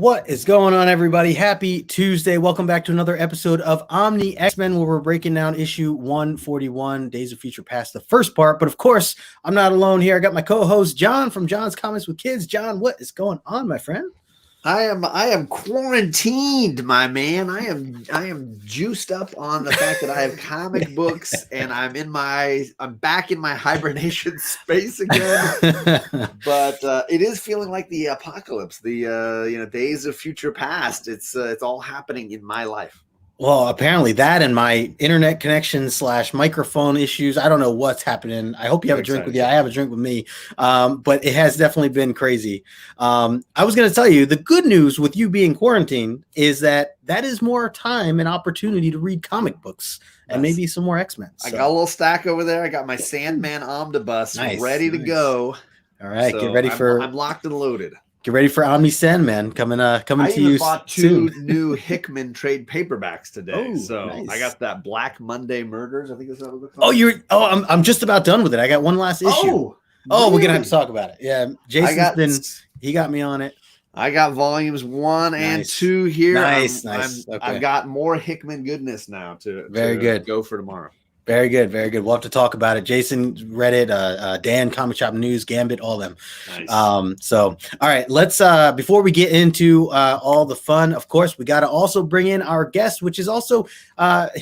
What is going on, everybody? Happy Tuesday. Welcome back to another episode of Omni X-Men, where we're breaking down issue 141, Days of Future Past, the first part. But of course, I'm not alone here. I got my co-host John from John's Comments with Kids. John, what is going on, my friend? I am quarantined, my man. I am juiced up on the fact that I have comic books and I'm back in my hibernation space again. But it is feeling like the apocalypse, the Days of Future Past. It's all happening in my life. Well, apparently that and my internet connection / microphone issues. I don't know what's happening. I hope you have a drink with you. I have a drink with me. But it has definitely been crazy. I was going to tell you, the good news with you being quarantined is that is more time and opportunity to read comic books and maybe some more X-Men. So. I got a little stack over there. I got my Sandman Omnibus ready to go. All right, so get ready for. I'm locked and loaded. Get ready for Omni Sandman coming to you. I bought two soon. new Hickman trade paperbacks today. Oh, so nice. I got that Black Monday Murders. I think that's what it looks like. I'm just about done with it. I got one last issue. Really? We're gonna have to talk about it. Yeah, he got me on it. I got volumes 1 and 2 here. Nice. Okay. I've got more Hickman goodness now to go for tomorrow. Very good. We'll have to talk about it. Jason read it. Dan, Comic Shop News, Gambit, all them. Nice. All right, let's before we get into all the fun, of course, we got to also bring in our guest, which is also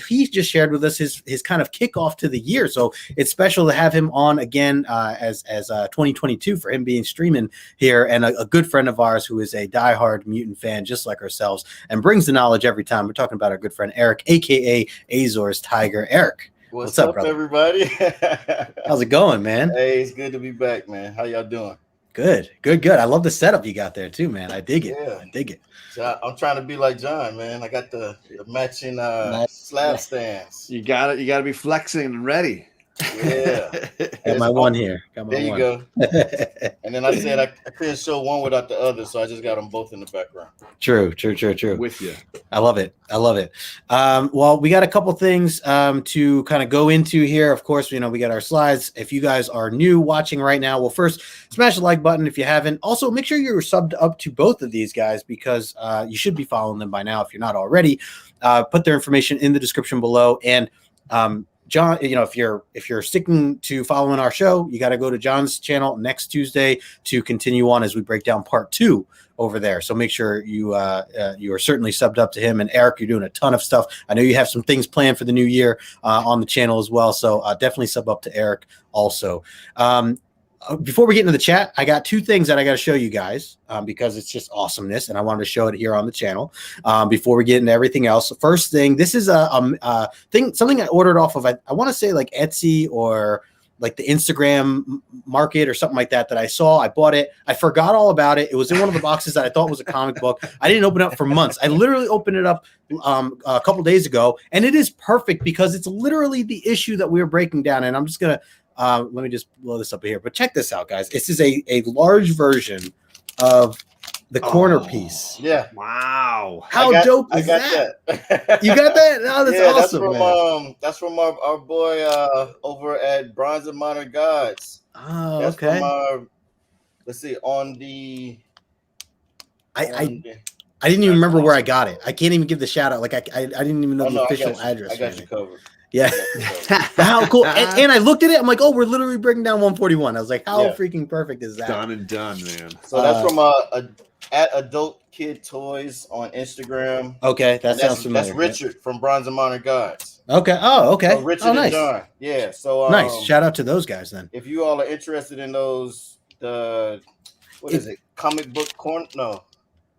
he just shared with us his kind of kickoff to the year. So it's special to have him on again as 2022 for him being streaming here, and a good friend of ours who is a diehard mutant fan just like ourselves and brings the knowledge every time. We're talking about our good friend Eric, aka Azor's Tiger. Eric. What's up, everybody? How's it going, man? Hey, it's good to be back, man. How y'all doing? Good. I love the setup you got there too, man. I dig it. Yeah. I dig it. So I'm trying to be like John, man. I got the matching slab stands. You got it. You got to be flexing and ready. Yeah. Got my one here. There you go. And then I said I couldn't show one without the other, so I just got them both in the background. True. With you. I love it. Well, we got a couple things to kind of go into here. Of course, we got our slides. If you guys are new watching right now, well, first smash the like button if you haven't. Also, make sure you're subbed up to both of these guys because you should be following them by now if you're not already. Put their information in the description below. And John, if you're sticking to following our show, you got to go to John's channel next Tuesday to continue on as we break down part 2 over there. So make sure you are certainly subbed up to him. And Eric, you're doing a ton of stuff. I know you have some things planned for the new year on the channel as well. So definitely sub up to Eric also. Before we get into the chat, I got 2 things that I got to show you guys because it's just awesomeness, and I wanted to show it here on the channel before we get into everything else. First thing, this is a thing, something I ordered off of, I want to say like Etsy or like the Instagram market or something like that I saw. I bought it. I forgot all about it. It was in one of the boxes that I thought was a comic book. I didn't open it up for months. I literally opened it up a couple days ago, and it is perfect because it's literally the issue that we were breaking down. And I'm just going to let me just blow this up here. But check this out, guys. This is a large version of the corner piece. Yeah. Wow. How dope is that? You got that? Oh, that's awesome. That's from our boy over at Bronze and Modern Gods. Oh, that's okay. From let's see, on the I didn't even remember where I got it. I can't even give the shout out. Like I didn't even know the official address. I got you covered. Yeah. How cool. And I looked at it. I'm like, oh, we're literally breaking down 141. I was like, how freaking perfect is that? Done and done, man. So that's from at Adult Kid Toys on Instagram. Okay, that sounds familiar. That's Richard from Bronze and Modern Gods. Okay. Oh, okay. So Richard nice. and John. Yeah. So nice. Shout out to those guys then. If you all are interested in those, what is it? Comic book corner? No.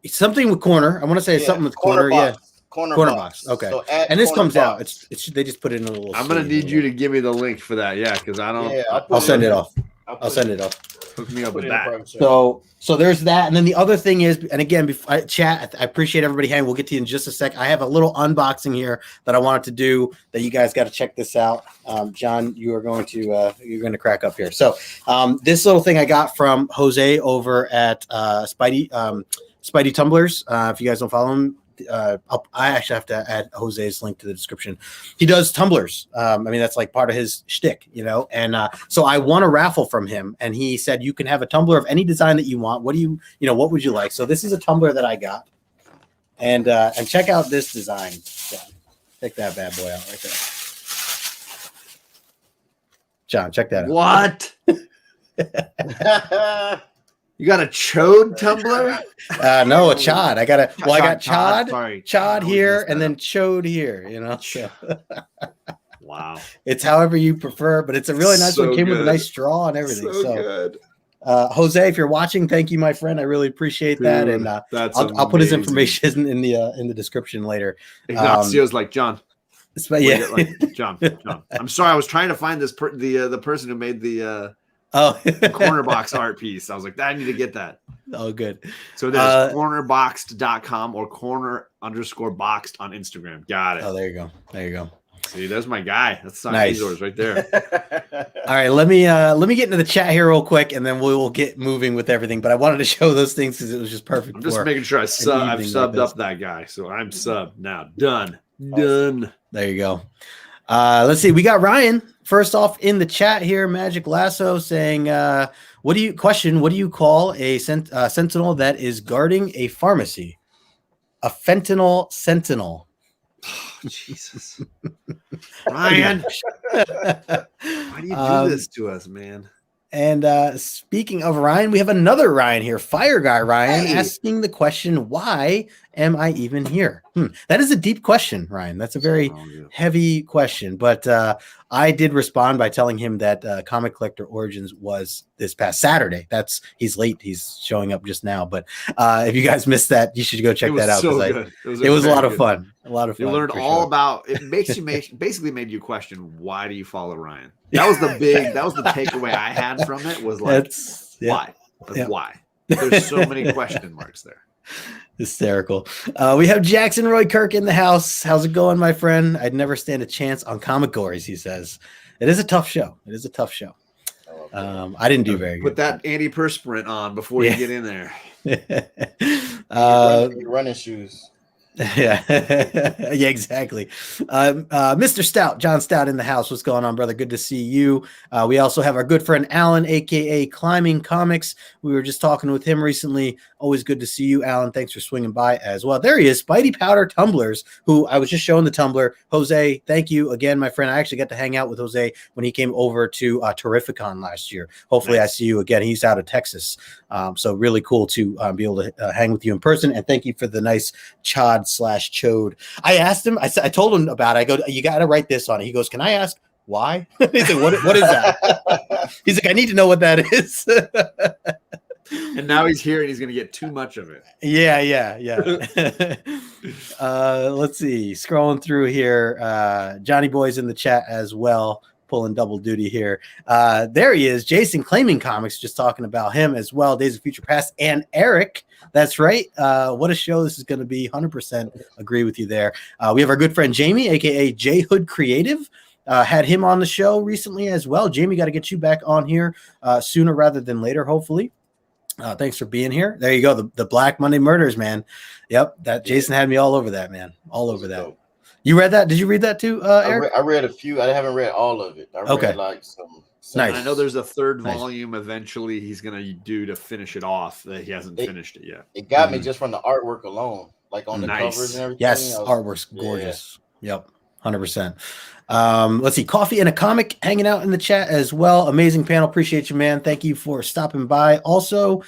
It's something with corner. I want to say it's something with corner. Box. Yeah. Corner box. Okay. So and this comes out. It's they just put it in a little. I'm gonna need you to give me the link for that. Yeah, because I don't. Yeah, I'll send it off. I'll send it off. Hook me up with that. So there's that, and then the other thing is, and again, chat. I appreciate everybody hanging. We'll get to you in just a sec. I have a little unboxing here that I wanted to do. That you guys got to check this out. John, you're going to crack up here. So this little thing I got from Jose over at Spidey Tumblers. If you guys don't follow him. I actually have to add Jose's link to the description. He does tumblers. I mean, that's like part of his shtick, and so I won a raffle from him, and he said, you can have a tumbler of any design that you want. What do what would you like? So this is a tumbler that I got. And check out this design. John. Check that bad boy out right there. John, check that out. What? You got a chode tumbler? No, a chod. I got chod. Sorry. Chod here and then chode here, So. Wow. It's however you prefer, but it's a really nice one. Came with a nice straw and everything. So good. Jose, if you're watching, thank you, my friend. I really appreciate that. And I'll put his information in the description later. Ignacio's like, John. Yeah. John. I'm sorry. I was trying to find the person who made the corner box art piece. I was like, I need to get that. Oh, good. So there's cornerboxed.com or corner_boxed on Instagram. Got it. Oh, there you go. See, that's my guy. That's nice. Yours right there. All right, let me get into the chat here real quick, and then we will get moving with everything. But I wanted to show those things because it was just perfect. I'm just making sure I've subbed up that guy, so I'm subbed now. Done. Done. There you go. Let's see. We got Ryan first off in the chat here. Magic Lasso saying, "What do you call a sentinel that is guarding a pharmacy? A fentanyl sentinel." Oh, Jesus. Ryan, why do you do this to us, man? And speaking of Ryan, we have another Ryan here, Fire Guy Ryan, asking the question, why am I even here? That is a deep question, Ryan. That's a very heavy question, but I did respond by telling him that Comic Collector Origins was this past Saturday. He's late. He's showing up just now, but if you guys missed that, you should go check that out. So good. It was a lot of fun. A lot of fun. You learned all about it. Basically made you question, why do you follow Ryan? That was the takeaway I had from it, was like, why? Why? There's so many question marks there. Hysterical. We have Jackson Roy Kirk in the house. How's it going, my friend? I'd never stand a chance on Comic Gories, he says. It is a tough show. I didn't do very good. Put that antiperspirant on before you get in there. Your running shoes. Yeah, exactly. Mr. Stout, John Stout in the house. What's going on, brother? Good to see you. We also have our good friend Alan, aka Climbing Comics. We were just talking with him recently. Always good to see you, Alan. Thanks for swinging by as well. There he is, Spidey Powder Tumblers, who I was just showing the tumbler. Jose, thank you again, my friend. I actually got to hang out with Jose when he came over to Terrificon last year. Hopefully, I see you again. He's out of Texas, so really cool to be able to hang with you in person. And thank you for the nice chod/chode. I asked him. I told him about it. I go, you got to write this on it. He goes, can I ask why? He said, what is that? He's like, I need to know what that is. And now he's here and he's going to get too much of it. Yeah. Let's see. Scrolling through here. Johnny Boy's in the chat as well, pulling double duty here. There he is. Jason Claiming Comics, just talking about him as well. Days of Future Past. And Eric. That's right. What a show this is going to be. 100% agree with you there. We have our good friend Jamie, a.k.a. J Hood Creative. Had him on the show recently as well. Jamie, got to get you back on here sooner rather than later, hopefully. Thanks for being here. There you go. The Black Monday Murders, man. Yep. Jason had me all over that, man. All over that. Dope. You read that? Did you read that too, Eric? I read a few. I haven't read all of it. I read like some. Nice. I know there's a third volume eventually he's going to do to finish it off that he hasn't finished it yet. It got me just from the artwork alone, like on the covers and everything. Yes, artwork's gorgeous. Yep, 100%. Let's see, Coffee and a Comic hanging out in the chat as well. Amazing panel. Appreciate you, man. Thank you for stopping by. Also,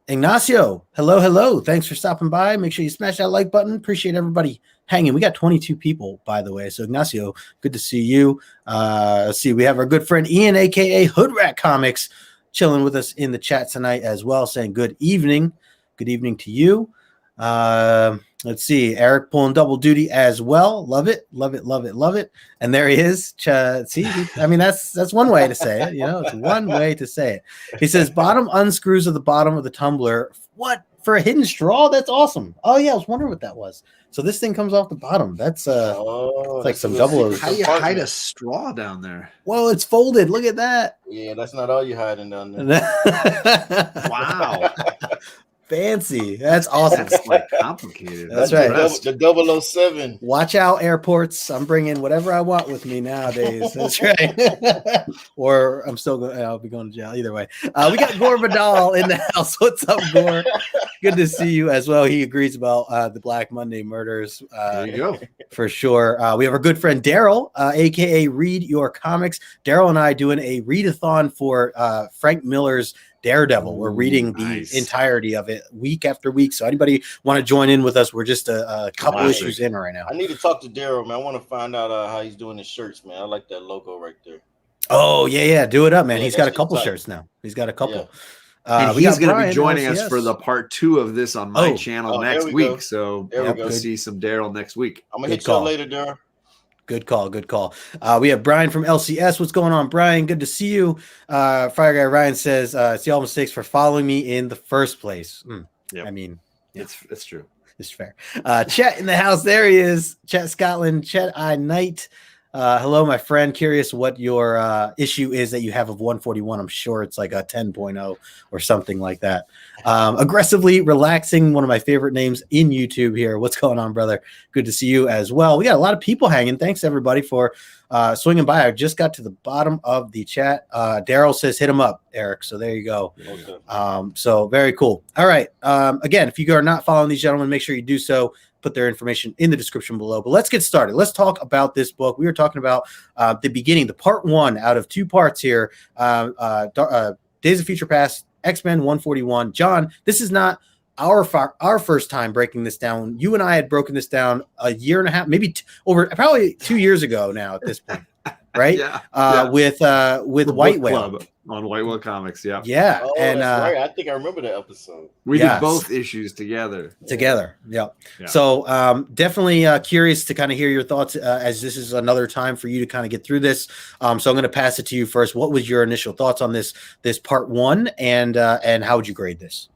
Ignacio, hello. Thanks for stopping by. Make sure you smash that like button. Appreciate everybody hanging. We got 22 people, by the way. So Ignacio, good to see you. Let's see. We have our good friend Ian, aka Hood Rat Comics, chilling with us in the chat tonight as well, saying good evening. Good evening to you. Let's see. Eric pulling double duty as well. Love it. And there he is. See, I mean, that's one way to say it. It's one way to say it. He says, bottom unscrews of the bottom of the tumbler. What? For a hidden straw? That's awesome. Oh, yeah. I was wondering what that was. So this thing comes off the bottom. That's it's like some double O's. How do you hide a straw down there? Well, it's folded. Look at that. Yeah, that's not all you hiding down there. Wow. Fancy. That's awesome. That's like complicated. That's right. The 007. Watch out, airports. I'm bringing whatever I want with me nowadays. That's right. Or I'm still going. I'll be going to jail either way. We got Gore Vidal in the house. What's up, Gore? Good to see you as well. He agrees about the Black Monday murders. There you go. For sure. We have our good friend Daryl, aka Read Your Comics. Daryl and I doing a readathon for Frank Miller's Daredevil. We're reading the entirety of it week after week. So anybody want to join in with us? We're just a couple issues in right now. I need to talk to Daryl, man. I want to find out how he's doing his shirts, man. I like that logo right there. Oh yeah, do it up, man. Yeah, he's got a couple shirts now. He's got a couple. And he's going to be joining us for the part 2 of this on my channel next week. Go. So we'll see some Daryl next week. I'm gonna hit you later, Daryl. Good call. We have Brian from LCS. What's going on, Brian? Good to see you. Fire Guy Ryan says, it's y'all mistakes for following me in the first place. Yep. I mean, it's true. It's fair. Chet in the house. There he is. Chet Scotland. Chet I Knight. Hello, my friend. Curious what your issue is that you have of 141. I'm sure it's like a 10.0 or something like that. Aggressively relaxing, one of my favorite names in YouTube here. What's going on, brother? Good to see you as well. We got a lot of people hanging. Thanks, everybody, for swinging by. I just got to the bottom of the chat. Daryl says, hit him up, Eric. So there you go. Okay. So very cool. All right. Again, if you are not following these gentlemen, make sure you do so. Put their information in the description below. But let's get started. Let's talk about this book. We were talking about the beginning, the part 1 out of 2 parts here. Days of Future Past, X-Men 141. John, this is not our first time breaking this down. You and I had broken this down a year and a half, maybe probably 2 years ago now at this point, right? With White Whale. Club on White Whale Comics, yeah. And that's right. I think I remember that episode. We did both issues together. Yeah. So definitely curious to kind of hear your thoughts as this is another time for you to kind of get through this. So I'm going to pass it to you first. What was your initial thoughts on this part 1, and how would you grade this?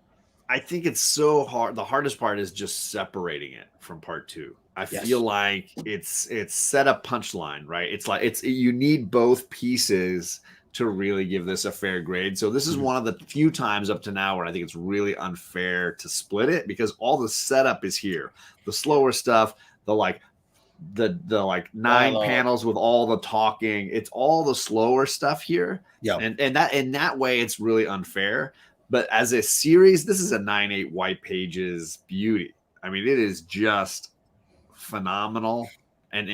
I think it's so hard. The hardest part is just separating it from part 2. I feel like it's set up punchline, right? It's like you need both pieces to really give this a fair grade. So this is one of the few times up to now where I think it's really unfair to split it, because all the setup is here. The slower stuff, the 9 panels with all the talking, it's all the slower stuff here. Yeah. And that in that way it's really unfair. But as a series, this is a 9/8 white pages beauty. I mean, it is just phenomenal and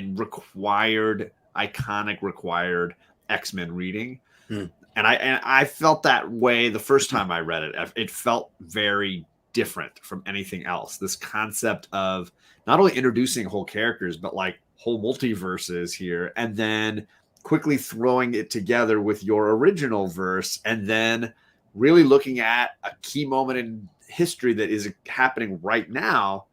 iconic required X-Men reading. And I felt that way the first time I read it. It felt very different from anything else. This concept of not only introducing whole characters, but like whole multiverses here, and then quickly throwing it together with your original verse, and then really looking at a key moment in history that is happening right now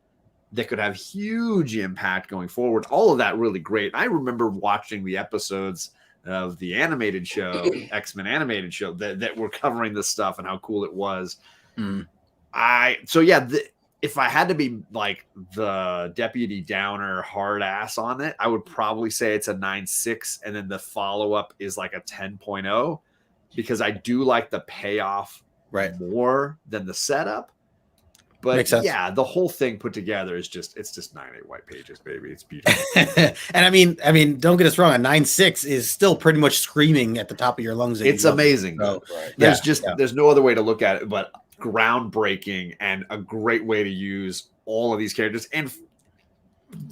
that could have huge impact going forward. All of that really great. I remember watching the episodes of the animated show, X-Men animated show, that were covering this stuff and how cool it was. If I had to be like the Deputy Downer hard ass on it, I would probably say it's a 9.6, and then the follow-up is like a 10.0, because I do like the payoff more than the setup. But yeah, the whole thing put together is it's just 9/8 white pages, baby. It's beautiful. And I mean, don't get us wrong. A 9.6 is still pretty much screaming at the top of your lungs. It's amazing. So, there's no other way to look at it, but groundbreaking and a great way to use all of these characters. And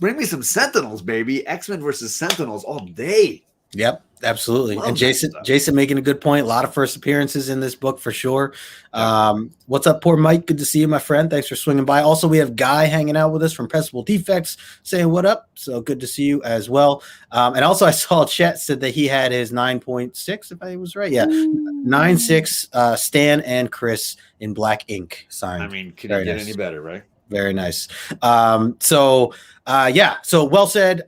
bring me some Sentinels, baby. X-Men versus Sentinels all day. Yep, absolutely. And Jason making a good point. A lot of first appearances in this book for sure. What's up, poor Mike? Good to see you, my friend. Thanks for swinging by. Also, we have Guy hanging out with us from Pressable Defects saying what up. So good to see you as well. And also I saw Chet said that he had his 9.6, if I was right. Yeah, 9.6 Stan and Chris in black ink signed. I mean, can you get any better, right? Very nice. So well said.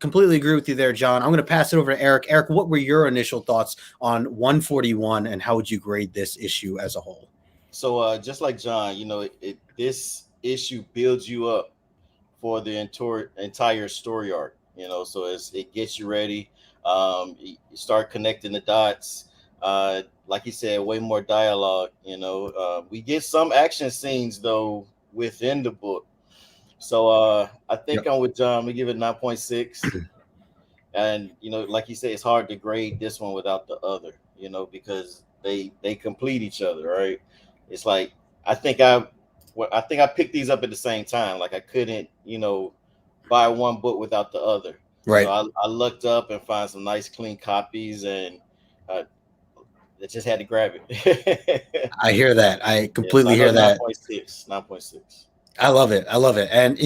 Completely agree with you there, John. I'm going to pass it over to Eric. Eric, what were your initial thoughts on 141, and how would you grade this issue as a whole? So just like John, this issue builds you up for the entire story arc, so it gets you ready. You start connecting the dots. like you said, way more dialogue. We get some action scenes though within the book. So I think I'm with John. We give it 9.6. And like you say, it's hard to grade this one without the other, because they complete each other, right? It's like I think I picked these up at the same time. Like I couldn't, buy one book without the other. Right. So I looked up and found some nice clean copies, and I just had to grab it. I hear that. I completely hear that. 9.6. 9.6. I love it. I love it. And,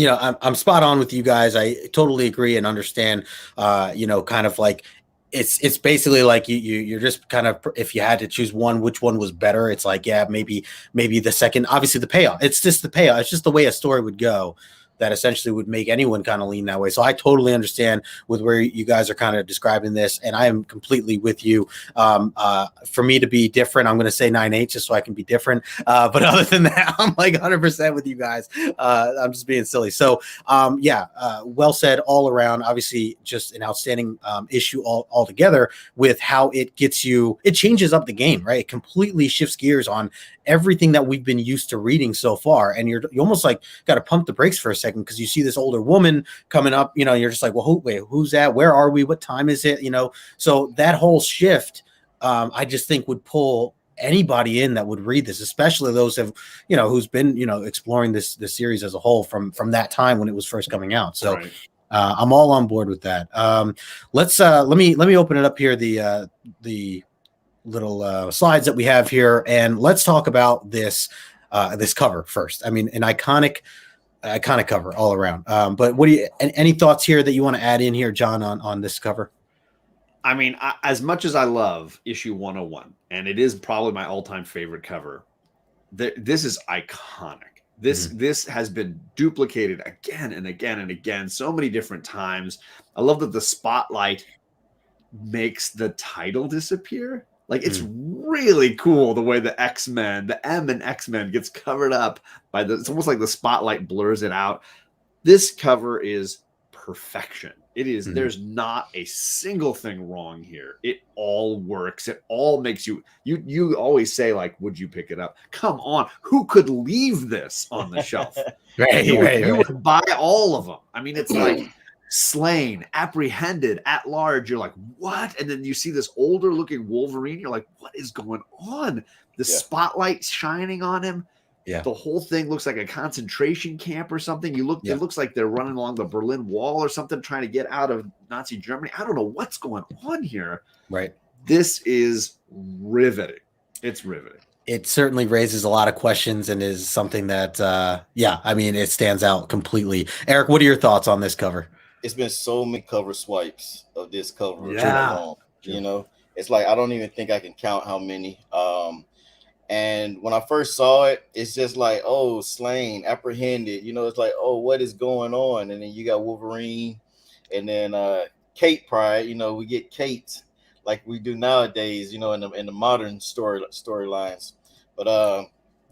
I'm spot on with you guys. I totally agree and understand, kind of like it's basically like you're just kind of, if you had to choose one, which one was better, it's like, yeah, maybe the second, obviously the payoff. It's just the payoff. It's just the way a story would go that essentially would make anyone kind of lean that way. So I totally understand with where you guys are kind of describing this, and I am completely with you. For me to be different, I'm going to say 9.8 just so I can be different. But other than that, I'm like 100% with you guys. I'm just being silly. So well said all around. Obviously, just an outstanding issue altogether with how it gets you. It changes up the game, right? It completely shifts gears on everything that we've been used to reading so far, and you almost like got to pump the brakes for a second because you see this older woman coming up, you're just like, well, who's that? Where are we? What time is it? So that whole shift, I just think would pull anybody in that would read this, especially those who's been, exploring this series as a whole from that time when it was first coming out. So right. I'm all on board with that. Let me open it up here. The little slides that we have here, and let's talk about this cover first. I mean, an iconic cover all around. But what do you? Any thoughts here that you want to add in here, John, on this cover? I mean, as much as I love issue 101, and it is probably my all-time favorite cover, this is iconic. This has been duplicated again and again and again, so many different times. I love that the spotlight makes the title disappear. Like, it's really cool the way the X-Men, the M in X-Men gets covered up by it's almost like the spotlight blurs it out. This cover is perfection. It is, there's not a single thing wrong here. It all works. It all makes you always say, like, would you pick it up? Come on. Who could leave this on the shelf? You would buy all of them. I mean, it's like, slain, apprehended, at large. You're like, what? And then you see this older looking Wolverine. You're like, what is going on? The spotlight shining on him. Yeah. The whole thing looks like a concentration camp or something. It looks like they're running along the Berlin Wall or something, trying to get out of Nazi Germany. I don't know what's going on here. Right. This is riveting. It's riveting. It certainly raises a lot of questions and is something that, I mean, it stands out completely. Eric, what are your thoughts on this cover? It's been so many cover swipes of this cover. It's like I don't even think I can count how many. And when I first saw it, it's just like, oh, slain, apprehended. It's like, oh, what is going on? And then you got Wolverine, and then Kate Pride. We get Kate like we do nowadays. In the modern storylines. But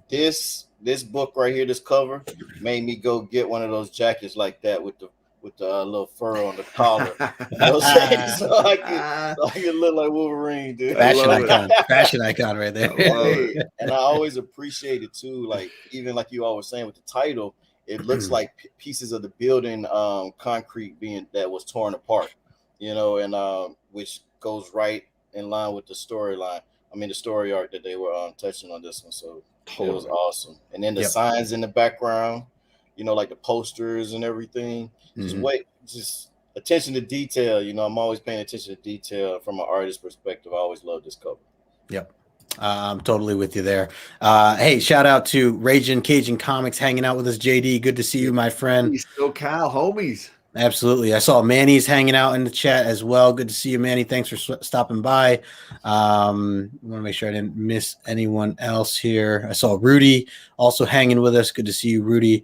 this book right here, this cover, made me go get one of those jackets like that with the little fur on the collar. So I can look like Wolverine, dude. Fashion icon right there. And I always appreciate it too. Like, even like you always saying with the title, it looks like pieces of the building, concrete that was torn apart, and which goes right in line with the storyline. I mean, the story arc that they were touching on this one. So it was awesome. And then the signs in the background, like the posters and everything. Just attention to detail. I'm always paying attention to detail from an artist perspective. I always love this cover. Yep. I'm totally with you there. Hey, shout out to Raging Cajun Comics hanging out with us, JD. Good to see you, my friend. SoCal homies. Absolutely. I saw Manny's hanging out in the chat as well. Good to see you, Manny. Thanks for stopping by. I want to make sure I didn't miss anyone else here. I saw Rudy also hanging with us. Good to see you, Rudy.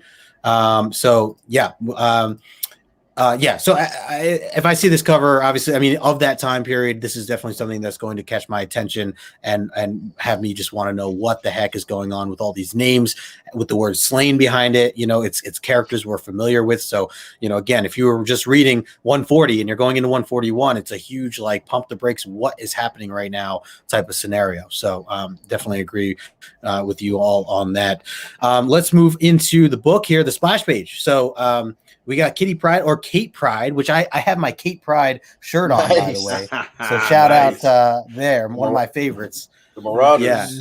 Yeah, so if I see this cover, obviously, I mean, of that time period, this is definitely something that's going to catch my attention and have me just want to know what the heck is going on with all these names, with the word slain behind it. You know, it's characters we're familiar with. So, you know, again, if you were just reading 140 and you're going into 141, it's a huge like pump the brakes. What is happening right now type of scenario. So definitely agree with you all on that. Let's move into the book here, the splash page. So we got Kitty Pryde or Kate Pryde, which I have my Kate Pryde shirt on, by the way. So shout out there, one of my favorites. The Marauders. Yeah.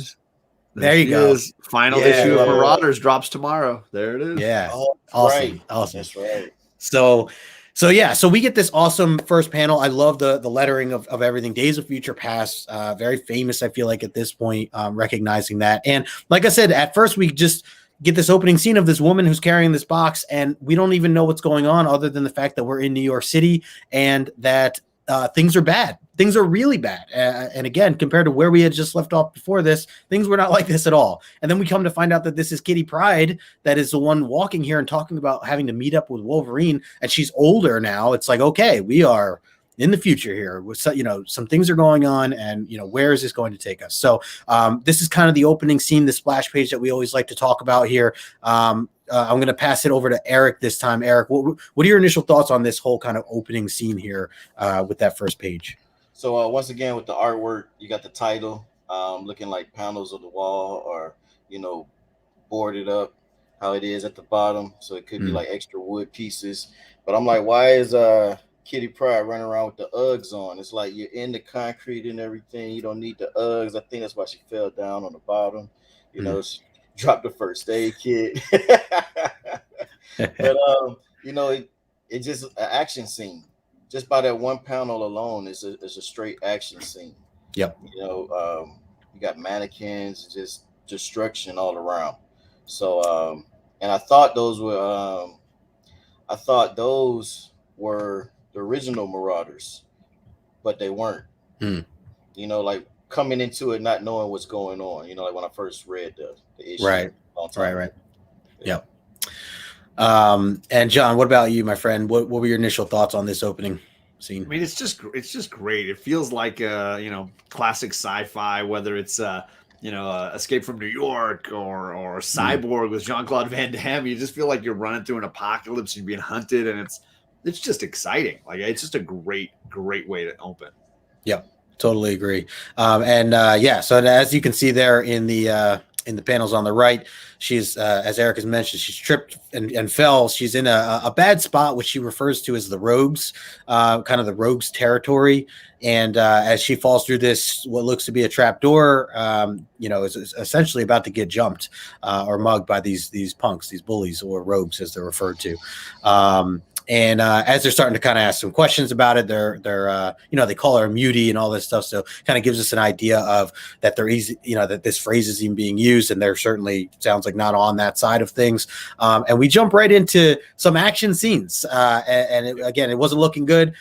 There you go. Final issue of Marauders drops tomorrow. There it is. Yeah. Awesome. Right. Awesome. That's right. So we get this awesome first panel. I love the lettering of everything. Days of Future Past, very famous, I feel like, at this point, recognizing that. And like I said, at first we just get this opening scene of this woman who's carrying this box, and we don't even know what's going on other than the fact that we're in New York City and that things are bad. Things are really bad. And again, compared to where we had just left off before this, things were not like this at all. And then we come to find out that this is Kitty Pryde that is the one walking here and talking about having to meet up with Wolverine, and she's older now. It's like, okay, we are in the future here with, you know, some things are going on, and, you know, where is this going to take us? So this is kind of the opening scene, the splash page that we always like to talk about here. I'm going to pass it over to Eric this time. Eric, what are your initial thoughts on this whole kind of opening scene here with that first page? So once again, with the artwork, you got the title looking like panels of the wall, or, you know, boarded up how it is at the bottom. So it could be like extra wood pieces. But I'm like, why is Kitty Pryde running around with the Uggs on? It's like you're in the concrete and everything. You don't need the Uggs. I think that's why she fell down on the bottom. You know, she dropped the first aid kit. But you know, it's just an action scene. Just by that one panel alone, it's a straight action scene. Yep. You know, you got mannequins, just destruction all around. So and I thought those were the original Marauders, but they weren't. You know, like coming into it not knowing what's going on. You know, like when I first read the issue. Right. Yep. And John, what about you, my friend? What were your initial thoughts on this opening scene? I mean, it's just great. It feels like you know, classic sci-fi, whether it's you know, Escape from New York or Cyborg with Jean-Claude Van Damme. You just feel like you're running through an apocalypse, you're being hunted, and it's just exciting. Like, it's just a great way to open. Yep, totally agree. Yeah, so as you can see there in the panels on the right, she's as Eric has mentioned, she's tripped and fell. She's in a bad spot, which she refers to as the Rogues, kind of the Rogues territory. And as she falls through this, what looks to be a trap door, you know, is essentially about to get jumped or mugged by these punks, these bullies, or rogues as they're referred to. And as they're starting to kind of ask some questions about it, they're you know, they call her a mutie and all this stuff. So kind of gives us an idea of that they're easy, you know, that this phrase is even being used, and they're certainly sounds like not on that side of things. And we jump right into some action scenes. Again, it wasn't looking good.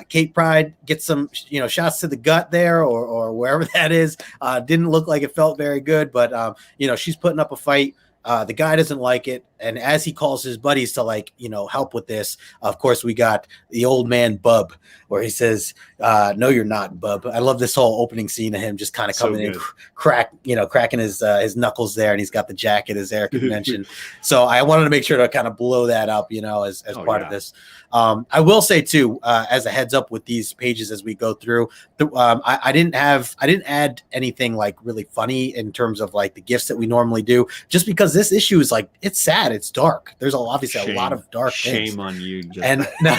Kate Pryde gets some, you know, shots to the gut there or wherever that is. Didn't look like it felt very good, but you know, she's putting up a fight. The guy doesn't like it, and as he calls his buddies to, like, you know, help with this, of course we got the old man Bub, where he says, "No, you're not, Bub." I love this whole opening scene of him just kind of coming in, cracking his knuckles there, and he's got the jacket, as Eric had mentioned. So I wanted to make sure to kind of blow that up, you know, as part of this. I will say too, as a heads up with these pages as we go through, I didn't add anything like really funny in terms of like the gifts that we normally do, just because this issue is like, it's sad, it's dark. There's obviously a lot of dark things. Shame on you, Jeff. And no,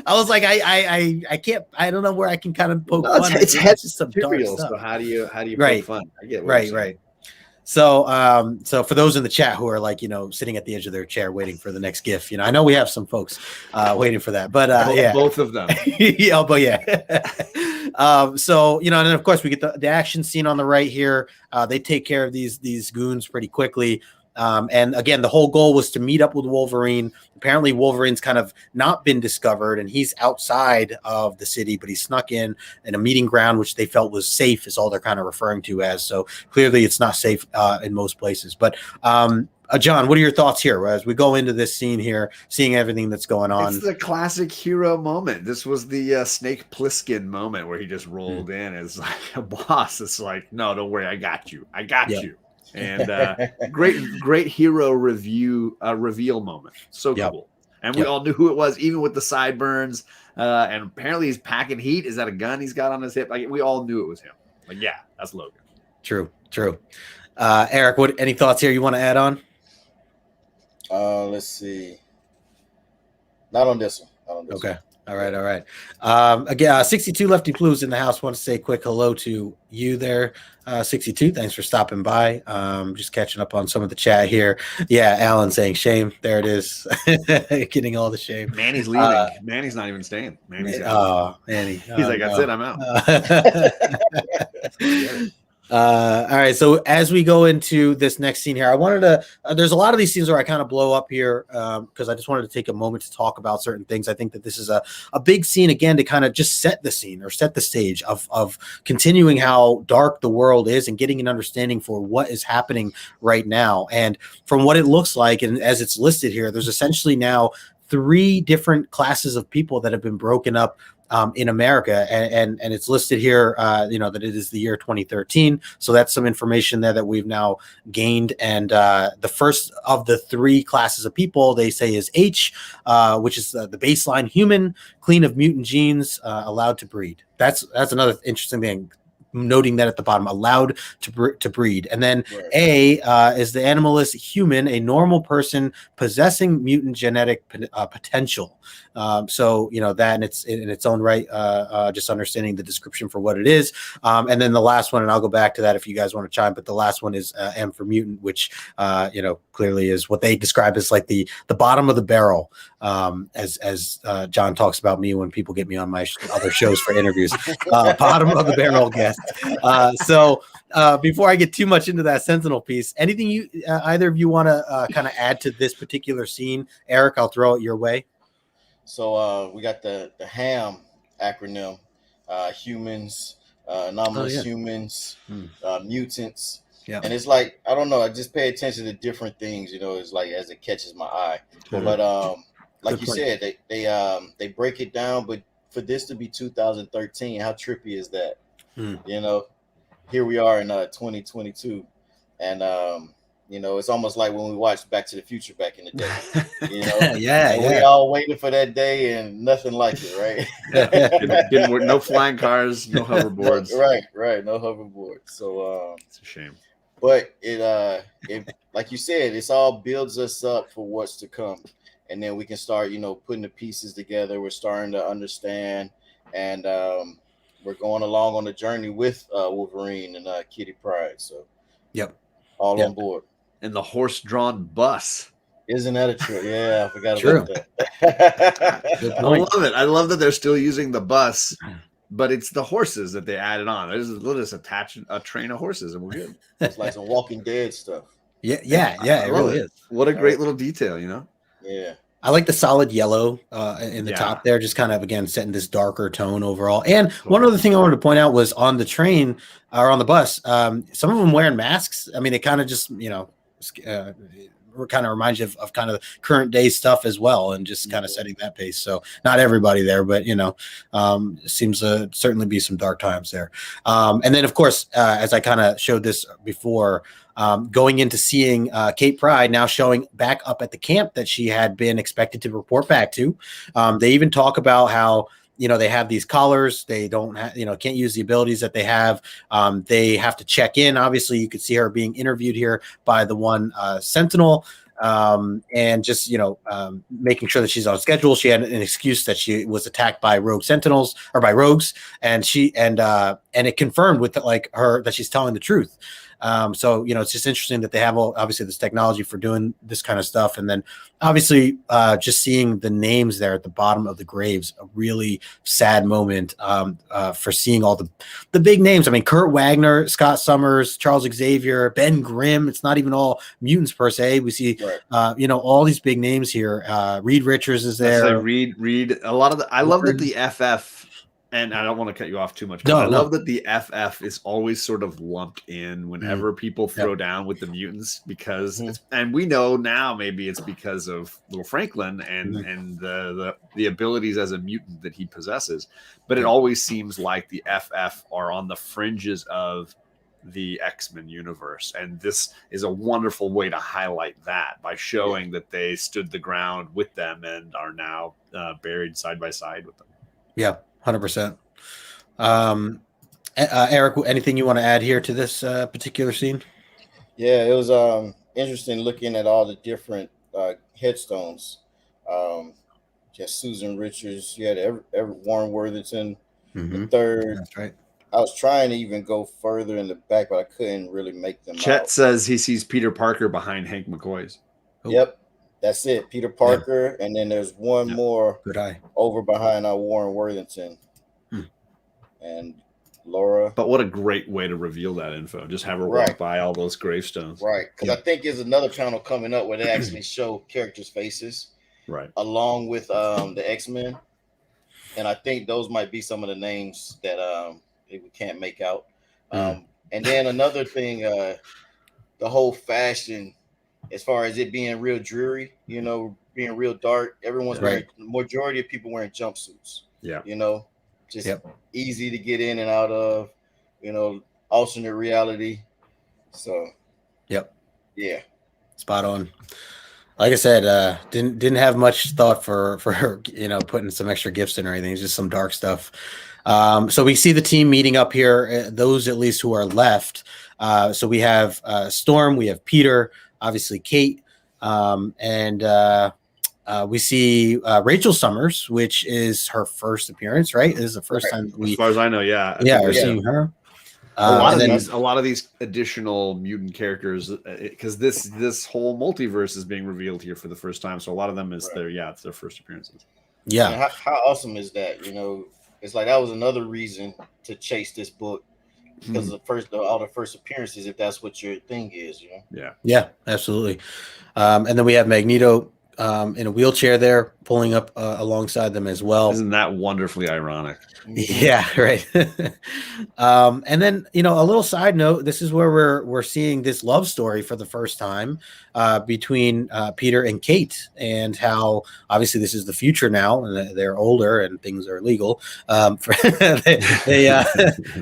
I was like, I can't, I don't know where I can kind of poke fun. It's just some dark material, stuff. so how do you Right. poke fun? I get what Right. So, so for those in the chat who are like, you know, sitting at the edge of their chair waiting for the next GIF, you know, I know we have some folks waiting for that, but yeah, both of them. yeah, but yeah. So, you know, and then of course we get the action scene on the right here. They take care of these goons pretty quickly. And again, the whole goal was to meet up with Wolverine. Apparently Wolverine's kind of not been discovered, and he's outside of the city, but he snuck in a meeting ground, which they felt was safe, is all they're kind of referring to as. So clearly it's not safe in most places. But John, what are your thoughts here as we go into this scene here, seeing everything that's going on? It's the classic hero moment. This was the Snake Plissken moment where he just rolled in as like a boss. It's like, no, don't worry, I got you. You. And great hero reveal moment. So cool. And we all knew who it was, even with the sideburns. And apparently he's packing heat. Is that a gun he's got on his hip? Like, we all knew it was him. Like, yeah, that's Logan. True. Eric, any thoughts here you want to add on? Let's see. Not on this one. Okay. All right. Again, 62 Lefty Blues in the house. Want to say a quick hello to you there, 62. Thanks for stopping by. Just catching up on some of the chat here. Yeah, Alan saying shame. There it is. Getting all the shame. Manny's leaving. Manny's not even staying. Manny. He's like, that's it. I'm out. All right, so as we go into this next scene here, I wanted to there's a lot of these scenes where I kind of blow up here because I just wanted to take a moment to talk about certain things. I think that this is a big scene again to kind of just set the scene or set the stage of continuing how dark the world is and getting an understanding for what is happening right now. And from what it looks like, and as it's listed here, there's essentially now 3 different classes of people that have been broken up in America, and it's listed here, that it is the year 2013. So that's some information there that we've now gained. And the first of the 3 classes of people they say is H, which is the baseline human, clean of mutant genes, allowed to breed. That's another interesting thing. Noting that at the bottom, allowed to breed. And then A is the animalist human, a normal person possessing mutant genetic potential. So that in its own right, just understanding the description for what it is. And then the last one, and I'll go back to that if you guys want to chime, but the last one is M for mutant, which clearly is what they describe as like the bottom of the barrel, as John talks about me when people get me on my other shows for interviews. Bottom of the barrel guest. So before I get too much into that Sentinel piece, anything you either of you want to kind of add to this particular scene? Eric, I'll throw it your way. So we got the HAM acronym, humans, anomalous humans, mutants. Yeah. And it's like, I don't know, I just pay attention to different things, it's like as it catches my eye. But like you said, they break it down, but for this to be 2013, how trippy is that? Here we are in 2022, and it's almost like when we watched Back to the Future back in the day. We all waited for that day, and nothing like it, right? Didn't work. No flying cars, no hoverboards. Right, no hoverboards. So it's a shame, but it like you said, it's all builds us up for what's to come, and then we can start, putting the pieces together. We're starting to understand, and we're going along on the journey with Wolverine and Kitty Pryde. So, all on board. And the horse-drawn bus. Isn't that a trip? Yeah, I forgot about that. I love it. I love that they're still using the bus, but it's the horses that they added on. They'll just attach a train of horses and we're good. It's like some Walking Dead stuff. Yeah, it really is. What a great little detail, Yeah. I like the solid yellow in the top there, just kind of, again, setting this darker tone overall. And one other thing I wanted to point out was on the train or on the bus, some of them wearing masks. I mean, it kind of just, kind of reminds you of kind of current day stuff as well, and just kind of setting that pace. So not everybody there, but, seems to certainly be some dark times there. And then, of course, as I kind of showed this before, going into seeing Kate Pryde now showing back up at the camp that she had been expected to report back to. They even talk about how, they have these collars. They don't have, can't use the abilities that they have. They have to check in. Obviously, you could see her being interviewed here by the one Sentinel. And just, making sure that she's on schedule. She had an excuse that she was attacked by rogue sentinels or by rogues. And it confirmed with her that she's telling the truth. So, it's just interesting that they have obviously this technology for doing this kind of stuff. And then obviously just seeing the names there at the bottom of the graves, a really sad moment for seeing all the big names. I mean, Kurt Wagner, Scott Summers, Charles Xavier, Ben Grimm. It's not even all mutants per se. We see, all these big names here. Reed Richards is there. Reed, a lot of I love that the FF And I don't want to cut you off too much, but No, I no. love that the FF is always sort of lumped in whenever people throw down with the mutants, because and we know now maybe it's because of little Franklin and the abilities as a mutant that he possesses, but it always seems like the FF are on the fringes of the X-Men universe, and this is a wonderful way to highlight that by showing that they stood the ground with them and are now buried side by side with them. Yeah, 100%. Eric, anything you want to add here to this particular scene? Yeah, it was interesting looking at all the different headstones. Just Susan Richards, you had Warren Worthington, the third. That's right. I was trying to even go further in the back, but I couldn't really make them Chet out. says he sees Peter Parker behind Hank McCoy's. Oh. Yep, that's it. Peter Parker, and then there's one more Good eye. over behind Warren Worthington and Laura. But what a great way to reveal that info. Just have her walk by all those gravestones. Right, because I think there's another panel coming up where they actually show characters' faces, right, along with the X-Men, and I think those might be some of the names that we can't make out. And then another thing, the whole fashion, as far as it being real dreary, you know, being real dark. Everyone's wearing, majority of people wearing jumpsuits. Yeah, you know, just easy to get in and out of, you know, alternate reality. So, yeah, spot on. Like I said, didn't have much thought for you know, putting some extra gifts in or anything. It's just some dark stuff. So we see the team meeting up here, those at least who are left. So we have Storm, we have Peter, obviously Kate, and we see Rachel Summers, which is her first appearance, right? This is the first time we, as far as I know, we're seeing her. A lot of these additional mutant characters, because this whole multiverse is being revealed here for the first time. So a lot of them is it's their first appearances. Yeah, and how awesome is that? You know, it's like that was another reason to chase this book, because all the first appearances, if that's what your thing is, you know. Yeah, absolutely. And then we have Magneto in a wheelchair there, pulling up alongside them as well. Isn't that wonderfully ironic? Yeah, right. And then, you know, a little side note, this is where we're seeing this love story for the first time between Peter and Kate, and how obviously this is the future now, and they're older and things are legal.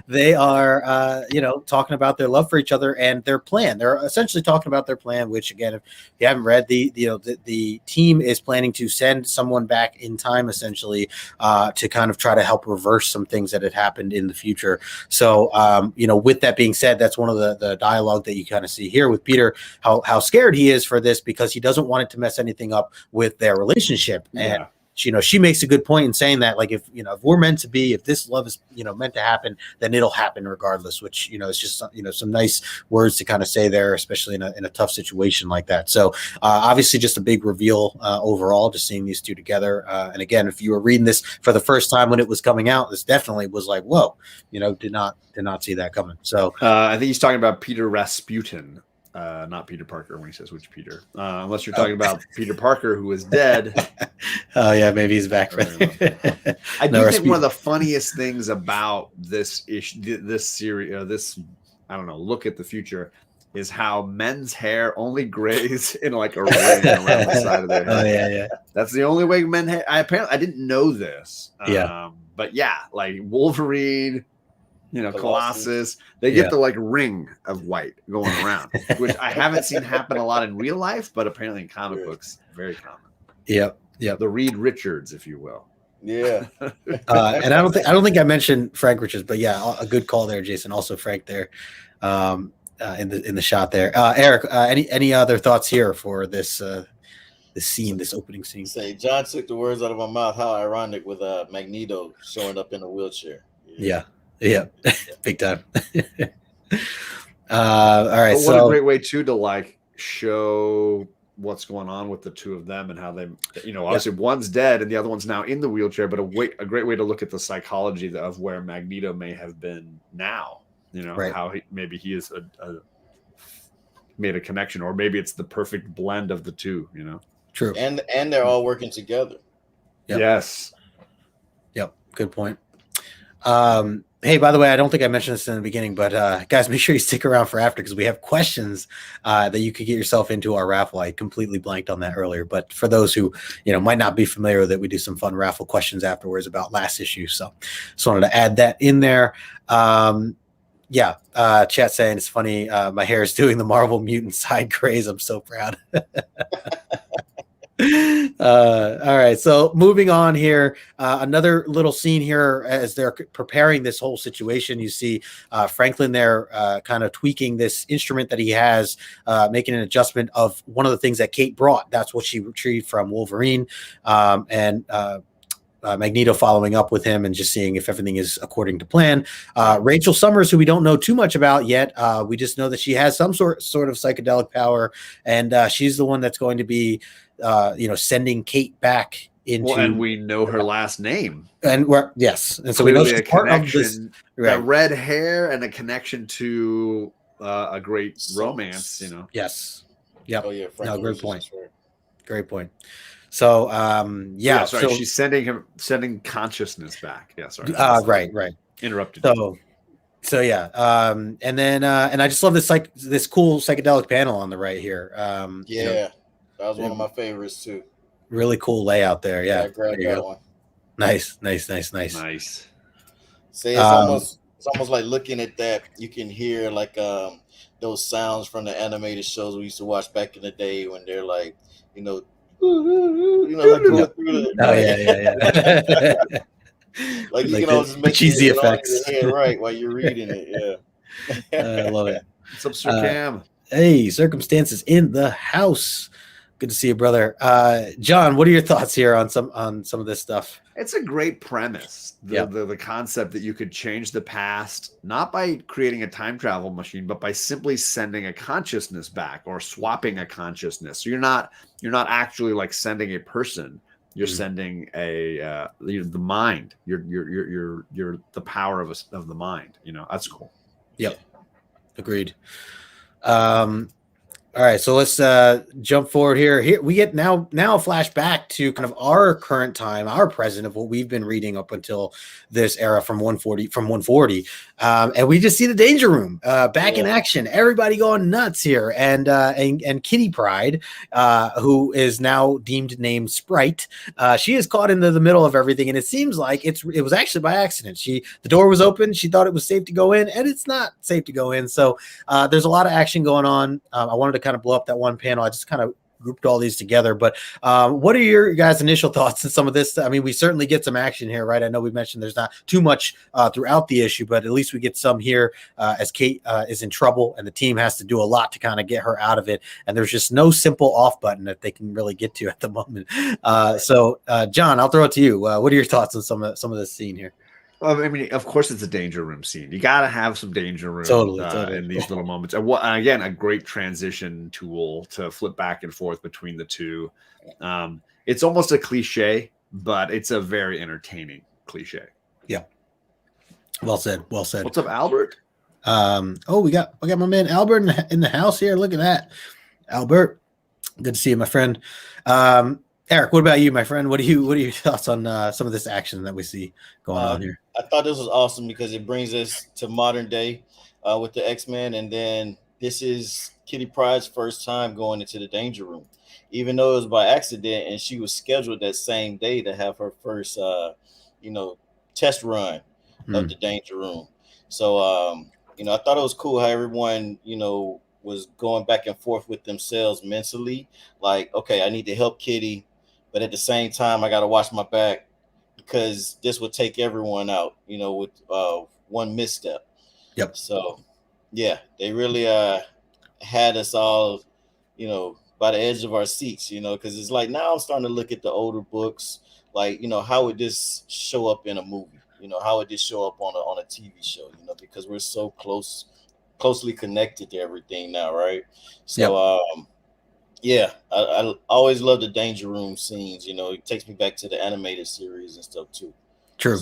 They are you know, talking about their love for each other and their plan. They're essentially talking about their plan, which again, if you haven't read, the team is planning to send someone back in time, essentially, to kind of try to help reverse some things that had happened in the future. So, you know, with that being said, that's one of the dialogue that you kind of see here with Peter, how scared he is for this, because he doesn't want it to mess anything up with their relationship. And you know, she makes a good point in saying that, like, if we're meant to be, if this love is, you know, meant to happen, then it'll happen regardless, which, you know, it's just, you know, some nice words to kind of say there, especially in a tough situation like that. So obviously just a big reveal overall, just seeing these two together. And again, if you were reading this for the first time when it was coming out, this definitely was like, whoa, you know, did not see that coming. So I think he's talking about Peter Rasputin. Not Peter Parker when he says which Peter, unless you're talking about Peter Parker, who is dead. Oh yeah, maybe he's back. I do think one of the funniest things about this series, this, I don't know, look at the future, is how men's hair only grays in like a ring around the side of their head. Oh yeah. That's the only way men hair. I didn't know this. But yeah, like Wolverine, you know, Colossus, they get the like ring of white going around, which I haven't seen happen a lot in real life, but apparently in comic books, very common. Yep. The Reed Richards, if you will. Yeah. And I don't think I mentioned Frank Richards, but yeah, a good call there, Jason. Also Frank there, in the shot there. Eric, any other thoughts here for this scene, this opening scene? Say, John took the words out of my mouth. How ironic with Magneto showing up in a wheelchair. Yeah, big time. All right. But what a great way to like show what's going on with the two of them and how they, you know, obviously one's dead and the other one's now in the wheelchair, but a great way to look at the psychology of where Magneto may have been now. You know, how maybe he is made a connection, or maybe it's the perfect blend of the two. You know, true. And they're all working together. Yep. Yes. Yep. Good point. Hey, by the way, I don't think I mentioned this in the beginning, but guys, make sure you stick around for after because we have questions that you could get yourself into our raffle. I completely blanked on that earlier, but for those who might not be familiar with it, we do some fun raffle questions afterwards about last issue. So just wanted to add that in there. Chat saying it's funny. My hair is doing the Marvel Mutant side craze. I'm so proud. All right, so moving on here, another little scene here as they're preparing this whole situation. You see Franklin there kind of tweaking this instrument that he has, making an adjustment of one of the things that Kate brought. That's what she retrieved from Wolverine, and Magneto following up with him and just seeing if everything is according to plan. Rachel Summers, who we don't know too much about yet, we just know that she has some sort of psychedelic power, and she's the one that's going to be sending Kate back into. Well, and we know her last name, and and so we know she's part of this. Right. Red hair and a connection to a great romance. Yes. Yep. Oh yeah. No, great point. Great point. So sorry, she's sending consciousness back. Yeah, sorry. Right. Interrupted. So yeah, and then and I just love this cool psychedelic panel on the right here. That was one of my favorites too. Really cool layout there. Yeah, I grabbed that one. Nice. See, it's almost like looking at that. You can hear like those sounds from the animated shows we used to watch back in the day when they're like, like going through the. Oh yeah. Like you can always make cheesy effects. Right while you're reading it. Yeah. I love it. What's up, Sir Cam? Hey, Circumstances in the house. Good to see you, brother. John, what are your thoughts here on some of this stuff? It's a great premise. The concept that you could change the past, not by creating a time travel machine, but by simply sending a consciousness back or swapping a consciousness. So you're not actually like sending a person. You're sending the mind. You're the power of the mind. That's cool. Yep. Agreed. All right, so let's jump forward here. Here we get now a flashback to kind of our current time, our present of what we've been reading up until this era from 140, and we just see the Danger Room back in action. Everybody going nuts here, and Kitty Pryde, who is now named Sprite, she is caught into the middle of everything, and it seems like it was actually by accident. The door was open, she thought it was safe to go in, and it's not safe to go in. So there's a lot of action going on. I wanted to kind of blow up that one panel. I just kind of grouped all these together, but what are your guys' initial thoughts on some of this? I mean, we certainly get some action here, right? I know we mentioned there's not too much throughout the issue, but at least we get some here as Kate is in trouble and the team has to do a lot to kind of get her out of it, and there's just no simple off button that they can really get to at the moment. So John, I'll throw it to you. What are your thoughts on some of this scene here? Well, I mean, of course, it's a Danger Room scene. You got to have some Danger Room totally. in these little moments. And again, a great transition tool to flip back and forth between the two. It's almost a cliche, but it's a very entertaining cliche. Yeah. Well said. What's up, Albert? We got my man Albert in the house here. Look at that, Albert. Good to see you, my friend. Eric, what about you, my friend? What are your thoughts on some of this action that we see going on here? I thought this was awesome because it brings us to modern day with the X-Men, and then this is Kitty Pryde's first time going into the Danger Room, even though it was by accident, and she was scheduled that same day to have her first, test run of the Danger Room. So, I thought it was cool how everyone, was going back and forth with themselves mentally, like, okay, I need to help Kitty, but at the same time, I got to watch my back because this would take everyone out, with one misstep. Yep. So, yeah, they really had us all, by the edge of our seats, because it's like now I'm starting to look at the older books, like, how would this show up in a movie? How would this show up on a TV show? Because we're so closely connected to everything now, right? So, I always love the Danger Room scenes. It takes me back to the animated series and stuff too. True.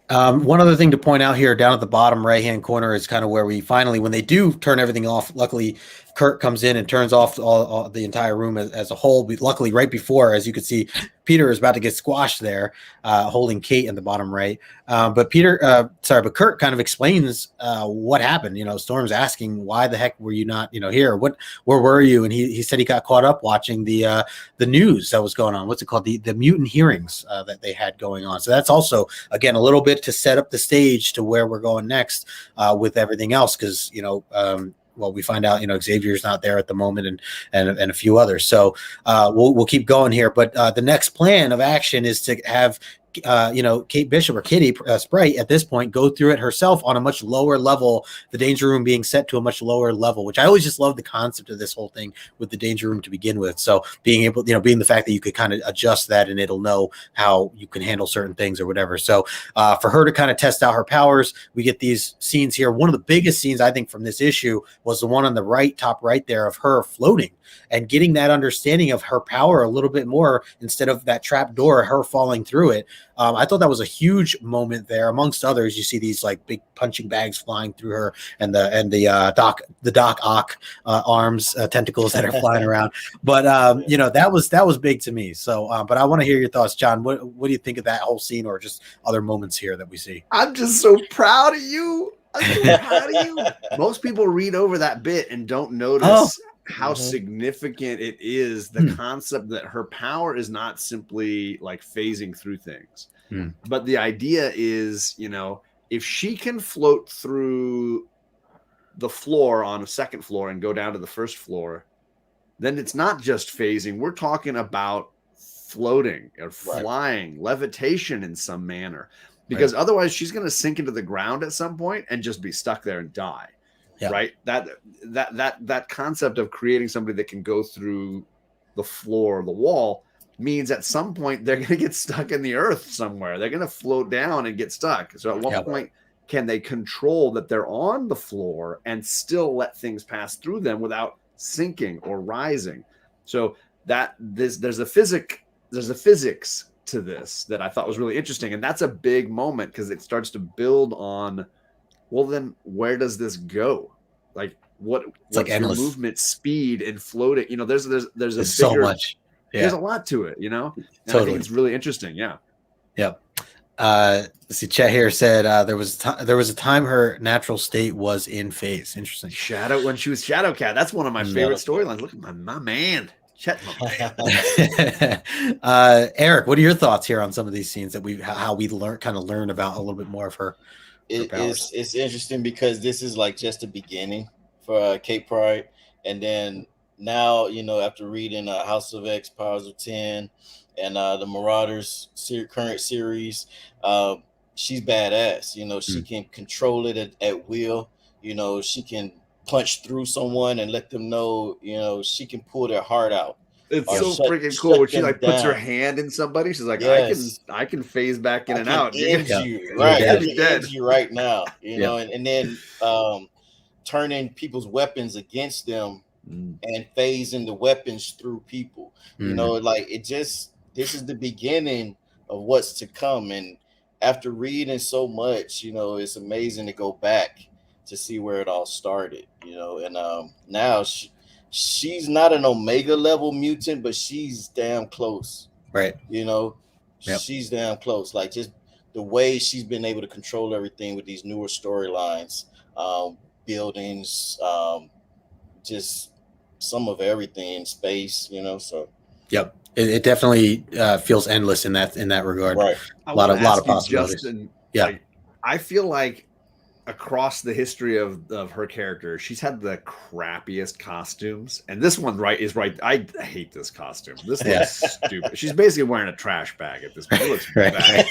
One other thing to point out here down at the bottom right-hand corner is kind of where we finally, when they do turn everything off, luckily Kurt comes in and turns off all the entire room as a whole. Luckily, right before, as you could see, Peter is about to get squashed there, holding Kate in the bottom right. But Kurt kind of explains what happened. Storm's asking, why the heck were you not, here? Where were you? And he said he got caught up watching the news that was going on. What's it called? The mutant hearings that they had going on. So that's also, again, a little bit to set up the stage to where we're going next with everything else. Because, we find out, Xavier's not there at the moment and a few others. So we'll keep going here. But the next plan of action is to have Kate Bishop or Kitty Sprite at this point go through it herself on a much lower level, the danger room being set to a much lower level, which I always just love the concept of this whole thing with the danger room to begin with. So being able, being the fact that you could kind of adjust that and it'll know how you can handle certain things or whatever. So for her to kind of test out her powers, we get these scenes here. One of the biggest scenes I think from this issue was the one on the right, top right there, of her floating and getting that understanding of her power a little bit more instead of that trap door, her falling through it. I thought that was a huge moment there. Amongst others, you see these like big punching bags flying through her, and the Doc Ock arms, tentacles that are flying around. But that was big to me. So, but I want to hear your thoughts, John. What do you think of that whole scene, or just other moments here that we see? I'm just so proud of you. I'm so proud of you. Most people read over that bit and don't notice how significant it is, the concept that her power is not simply like phasing through things, but the idea is, if she can float through the floor on a second floor and go down to the first floor, then it's not just phasing. We're talking about floating or flying, levitation in some manner, because otherwise she's going to sink into the ground at some point and just be stuck there and die. Yeah. Right. That concept of creating somebody that can go through the floor, the wall, means at some point they're going to get stuck in the earth somewhere. They're going to float down and get stuck. So at what point can they control that they're on the floor and still let things pass through them without sinking or rising? So there's a physics to this that I thought was really interesting. And that's a big moment because it starts to build on, well, then where does this go? Like what's like your movement speed and floating? There's so much. Yeah. There's a lot to it, And Totally. I think it's really interesting. Yeah. Yep. Let's see. Chet here said there was a time her natural state was in phase. Interesting. When she was Shadow Cat. That's one of my favorite storylines. Look at my man. Chet, my man. Eric, what are your thoughts here on some of these scenes that how we learn about a little bit more of her? It's interesting because this is like just the beginning for Kate Pride, and then now after reading House of X, Powers of 10, and the Marauders current series, she's badass. She can control it at will. She can punch through someone and let them know. She can pull their heart out. It's so freaking cool when she puts her hand in somebody. She's like, I can phase back in and out. End you, right? I can end you right now. And then turning people's weapons against them and phasing the weapons through people. This is the beginning of what's to come. And after reading so much, it's amazing to go back to see where it all started. And now she's not an Omega level mutant, but she's damn close. Right. She's damn close. Like just the way she's been able to control everything with these newer storylines, buildings, just some of everything in space, so. Yep. It definitely feels endless in that regard. Right. A lot of possibilities. Justin, yeah. I feel like across the history of her character, she's had the crappiest costumes, and this one is right. I hate this costume. This looks stupid. She's basically wearing a trash bag at this point. It looks bad.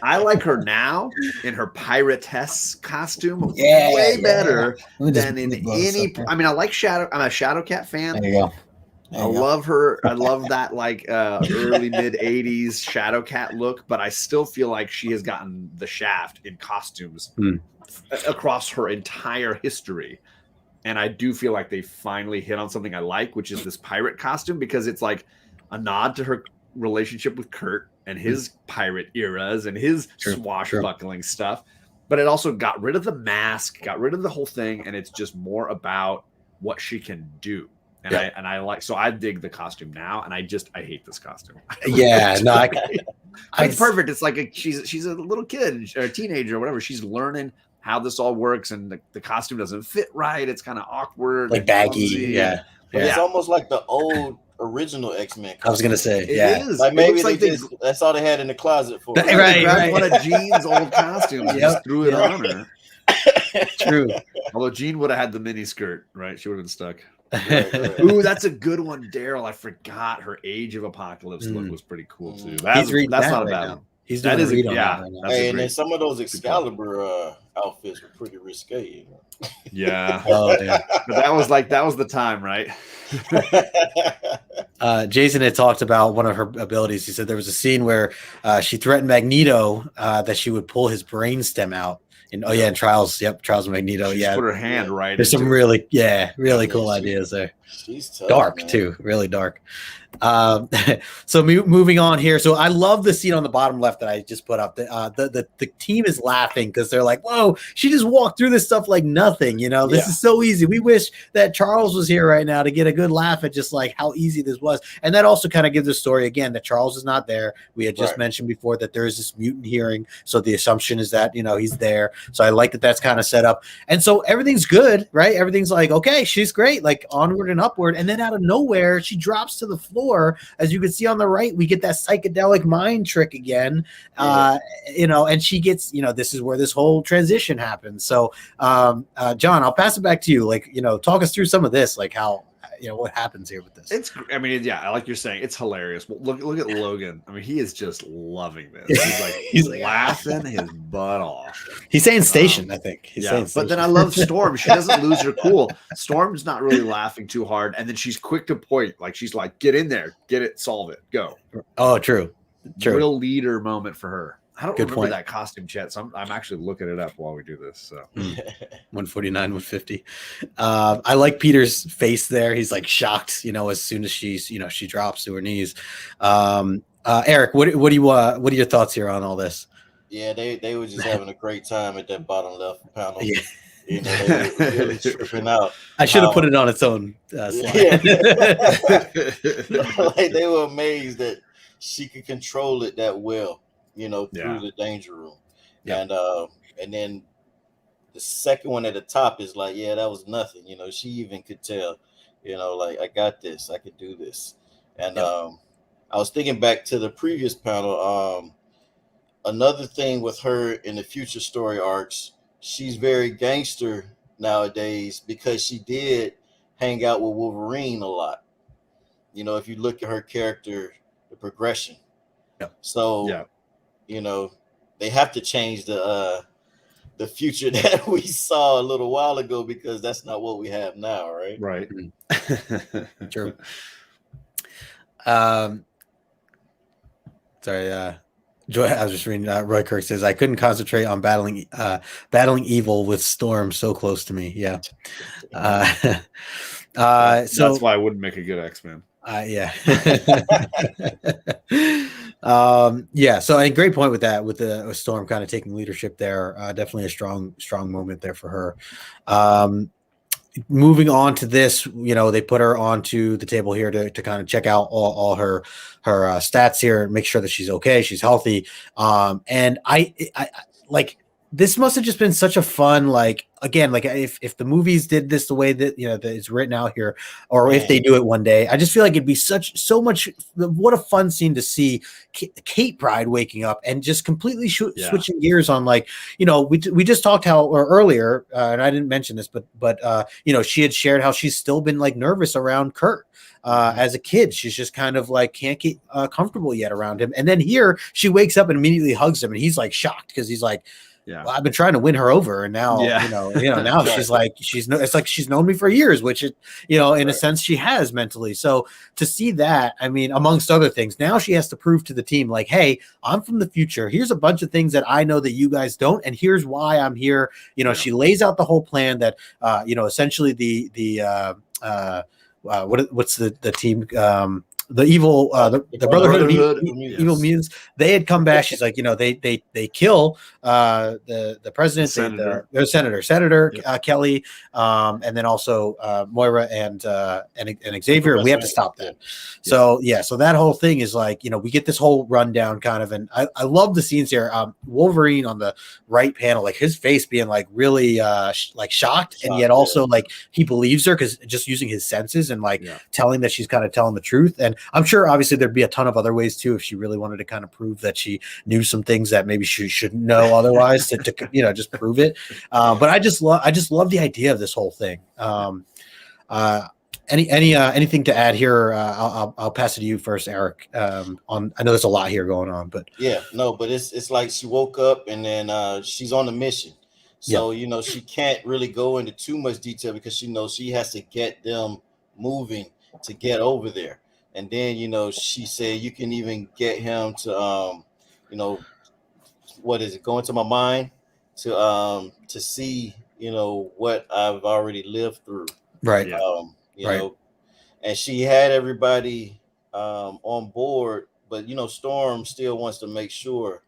I like her now in her piratess costume, way better than in any. I mean, I like Shadow. I'm a Shadow Cat fan. There you go. I love her. I love that early mid 80s Shadow Cat look, but I still feel like she has gotten the shaft in costumes across her entire history. And I do feel like they finally hit on something I like, which is this pirate costume, because it's like a nod to her relationship with Kurt and his pirate eras and his swashbuckling stuff. But it also got rid of the mask, got rid of the whole thing, and it's just more about what she can do. And Yeah. I like, so I dig the costume now, and I hate this costume. Yeah, no, it's perfect. It's like she's a little kid or a teenager or whatever. She's learning how this all works, and the costume doesn't fit right. It's kind of awkward, like baggy. clumsy. Yeah. But it's almost like the old original X-Men. I was gonna say, It is. Like maybe it they just that's all they had in the closet for her. They grabbed one of Jean's old costumes and just threw it on her. True. Although Jean would have had the mini skirt, right? She would have been stuck. Right. Ooh, that's a good one, Daryl. I forgot her Age of Apocalypse look was pretty cool too. That's not a bad one. He's doing a read on that right now. Hey, and then some of those Excalibur outfits were pretty risque. Yeah. Oh, damn. But that was the time, right? Jason had talked about one of her abilities. He said there was a scene where she threatened Magneto that she would pull his brainstem out. And in Trials, Trials of Magneto. She put her hand right. There's some really cool ideas there. She's tough, dark, man. Too, really dark. So moving on here. So I love the scene on the bottom left that I just put up. The team is laughing because they're like, "Whoa, she just walked through this stuff like nothing." This is so easy. We wish that Charles was here right now to get a good laugh at just like how easy this was. And that also kind of gives the story again that Charles is not there. We had just mentioned before that there is this mutant hearing, so the assumption is that he's there. So I like that that's kind of set up, and so everything's good, right? Everything's like, okay, she's great, like onward and upward, and then out of nowhere she drops to the floor. As you can see on the right, we get that psychedelic mind trick again, and she gets, this is where this whole transition happens. So, John, I'll pass it back to you. Like, talk us through some of this, like how, what happens here with this. Like you're saying, it's hilarious. Look at Logan. I mean, he is just loving this. He's laughing his butt off. He's saying station, I think. He's saying but then I love Storm. She doesn't lose her cool. Storm's not really laughing too hard, and then she's quick to point. Like she's like, get in there, get it, solve it, go. Oh, true. Real leader moment for her. I don't remember point. that costume, Chet. So I'm actually looking it up while we do this. So 149, 150. I like Peter's face there. He's like shocked, as soon as she's, she drops to her knees. Eric, what are your thoughts here on all this? Yeah, they were just having a great time at that bottom left panel. Yeah. They were really tripping out. I should have put it on its own slide. Like they were amazed that she could control it that well. Through the danger room. Yeah. And then the second one at the top is like, that was nothing. She even could tell, like, I got this, I could do this. And I was thinking back to the previous panel. Another thing with her in the future story arcs, she's very gangster nowadays because she did hang out with Wolverine a lot. If you look at her character, the progression. Yeah. So they have to change the future that we saw a little while ago because that's not what we have now, right? Right. True. Sorry, Joy. I was just reading. Roy Kirk says I couldn't concentrate on battling evil with Storm so close to me. Yeah. So that's why I wouldn't make a good X-Men. So a great point with that, with the Storm kind of taking leadership there. Definitely a strong moment there for her. Moving on to this, they put her onto the table here to kind of check out all her stats here and make sure that she's okay, she's healthy. And I like, this must have just been such a fun, like, again, like if the movies did this the way that, that it's written out here, or if they do it one day, I just feel like it'd be so much. What a fun scene to see Kate Pride waking up and just completely switching gears on, like, we just talked earlier, and I didn't mention this, but she had shared how she's still been like nervous around Kurt. As a kid, she's just kind of like can't get comfortable yet around him. And then here she wakes up and immediately hugs him, and he's like shocked because he's like, well, I've been trying to win her over, and now now she's like it's like she's known me for years, which in a sense she has mentally. So to see that, I mean, amongst other things, now she has to prove to the team, like, hey, I'm from the future. Here's a bunch of things that I know that you guys don't, and here's why I'm here. She lays out the whole plan that essentially what's the team the evil the Brotherhood of Evil yes. Mutants, they had come back. She's like, they kill the president, the senator Kelly, and then also Moira and Xavier. We have to stop that. So so that whole thing is like, we get this whole rundown kind of, and I love the scenes here. Wolverine on the right panel, like his face being like really like shocked, and yet also like he believes her because just using his senses and like telling that she's kind of telling the truth. And I'm sure obviously there'd be a ton of other ways too if she really wanted to kind of prove that she knew some things that maybe she shouldn't know otherwise to just prove it. But I just love the idea of this whole thing. Anything to add here? I'll pass it to you first, Eric. I know there's a lot here going on, but but it's like she woke up and then she's on a mission. So she can't really go into too much detail because she knows she has to get them moving to get over there. And then she said you can even get him to what is it, go into my mind to see what I've already lived through. Right. You know, and she had everybody on board, but Storm still wants to make sure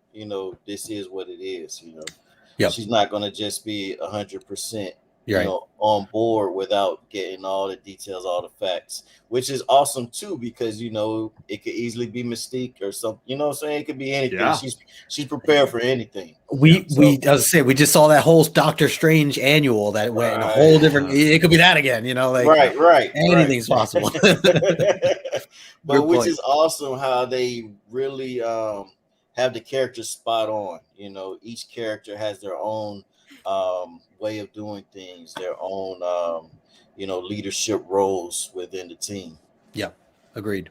this is what it is. She's not going to just be 100% on board without getting all the details, all the facts, which is awesome too, because it could easily be Mystique or something. What I'm saying? It could be anything. She's prepared for anything. We just saw that whole Doctor Strange annual that went in a whole different. It could be that again. Anything's possible. But which is awesome how they really have the characters spot on. Each character has their own way of doing things, their own leadership roles within the team. Yeah, agreed.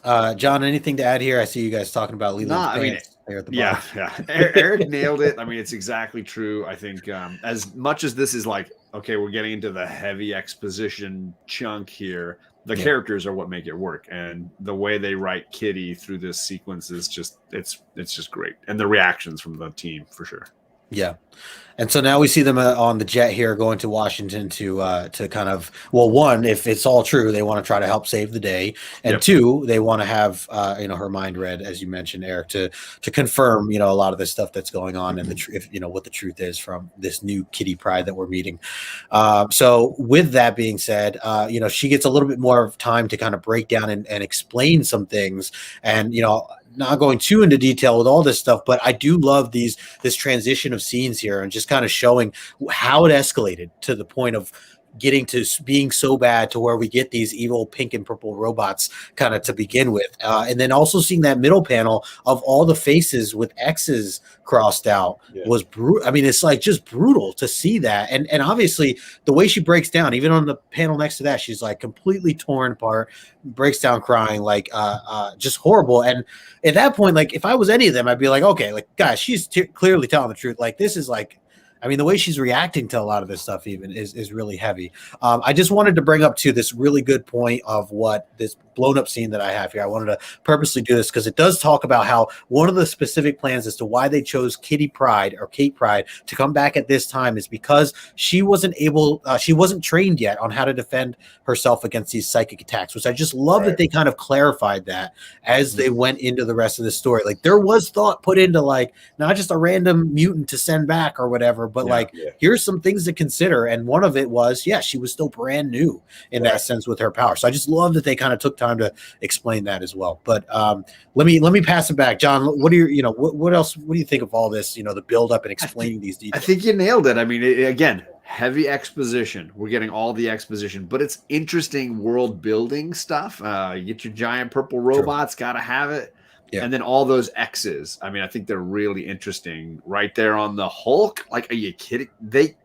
John, anything to add here? I see you guys talking about Leland's there at the bottom. Eric nailed it. I mean, it's exactly true. I think as much as this is like, okay, we're getting into the heavy exposition chunk here, the characters are what make it work, and the way they write Kitty through this sequence is just it's just great, and the reactions from the team for sure. Yeah. And so now we see them on the jet here going to Washington to kind of, well, one, if it's all true, they want to try to help save the day. And two, they want to have, her mind read, as you mentioned, Eric, to confirm, a lot of this stuff that's going on and what the truth is from this new Kitty Pryde that we're meeting. So with that being said, she gets a little bit more of time to kind of break down and explain some things. And, not going too into detail with all this stuff, but I do love this transition of scenes here and just kind of showing how it escalated to the point of getting to being so bad to where we get these evil pink and purple robots kind of to begin with. And then also seeing that middle panel of all the faces with X's crossed out was brutal. I mean, it's like just brutal to see that. And obviously the way she breaks down, even on the panel next to that, she's like completely torn apart, breaks down crying, like just horrible. And at that point, like if I was any of them, I'd be like, okay, like guys, she's clearly telling the truth. Like this is like, I mean, the way she's reacting to a lot of this stuff even is really heavy. I just wanted to bring up to this really good point of what this blown up scene that I have here. I wanted to purposely do this because it does talk about how one of the specific plans as to why they chose Kitty Pryde or Kate Pryde to come back at this time is because she wasn't trained yet on how to defend herself against these psychic attacks, which I just love that they kind of clarified that as they went into the rest of the story. Like there was thought put into like not just a random mutant to send back or whatever, but here's some things to consider. And one of it was, she was still brand new in that sense with her power. So I just love that they kind of took time to explain that as well. But let me pass it back. John, what do you, what else, what do you think of all this, the build up and explaining these details? I think you nailed it. I mean, again, heavy exposition. We're getting all the exposition, but it's interesting world building stuff. You get your giant purple robots, got to have it. Yeah. And then all those X's. I mean, I think they're really interesting right there on the Hulk. Like, are you kidding?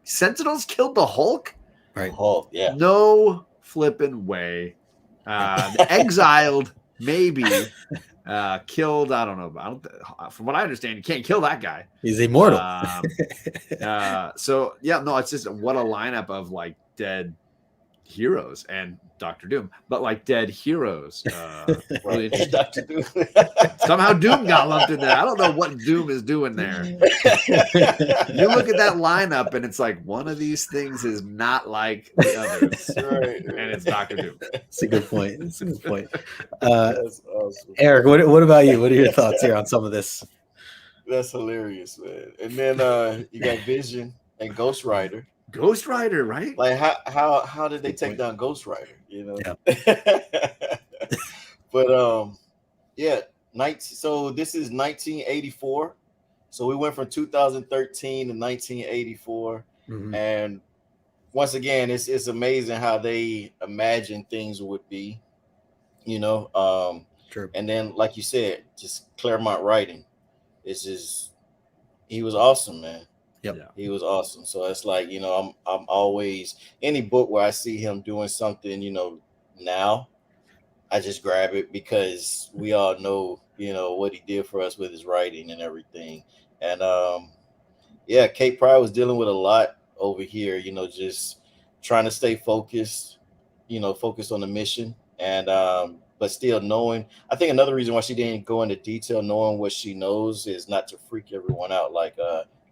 Sentinels killed the Hulk? Right. Hulk, yeah. No flipping way. The Exiled, maybe. Killed, I don't know. From what I understand, you can't kill that guy. He's immortal. So, it's just what a lineup of like dead heroes and Doctor Doom, but like dead heroes. Really interesting. Dr. Doom. Somehow Doom got lumped in there. I don't know what Doom is doing there. You look at that lineup and it's like one of these things is not like the others. Right. And it's Doctor Doom. That's a good point. That's a good point. That's awesome. Eric, what about you? What are your thoughts here on some of this? That's hilarious, man. And then you got Vision and Ghost Rider. Ghost Rider, right? Like how did they take down Ghost Rider? You know. Yeah. But yeah, so this is 1984. So we went from 2013 to 1984, and once again, it's amazing how they imagine things would be, you know. True. And then, like you said, just Claremont writing. It's just he was awesome, man. Yep. Yeah. He was awesome. So it's like, you know, I'm always any book where I see him doing something, you know, now I just grab it because we all know, you know, what he did for us with his writing and everything. And yeah, Kate Pryor was dealing with a lot over here, you know, just trying to stay focused, you know, focused on the mission. And but still knowing, I think another reason why she didn't go into detail, knowing what she knows, is not to freak everyone out. Like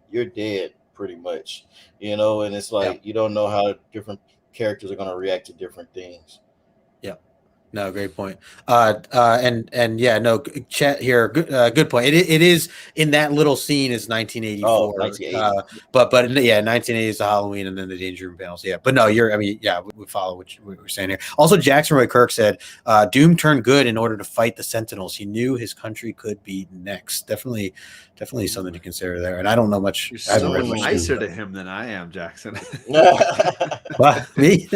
you're dead pretty much, you know, and it's like you don't know how different characters are going to react to different things. No, great point. And yeah, no, chat here. Good point. It is in that little scene is 1984. Oh, 1980. But yeah, 1980 is the Halloween and then the Danger Room panels. Yeah, but no, we follow what we're saying here. Also, Jackson Roy Kirk said, Doom turned good in order to fight the Sentinels. He knew his country could be next. Definitely something to consider there. And I don't know much. You're so nicer to him than I am, Jackson. What, me?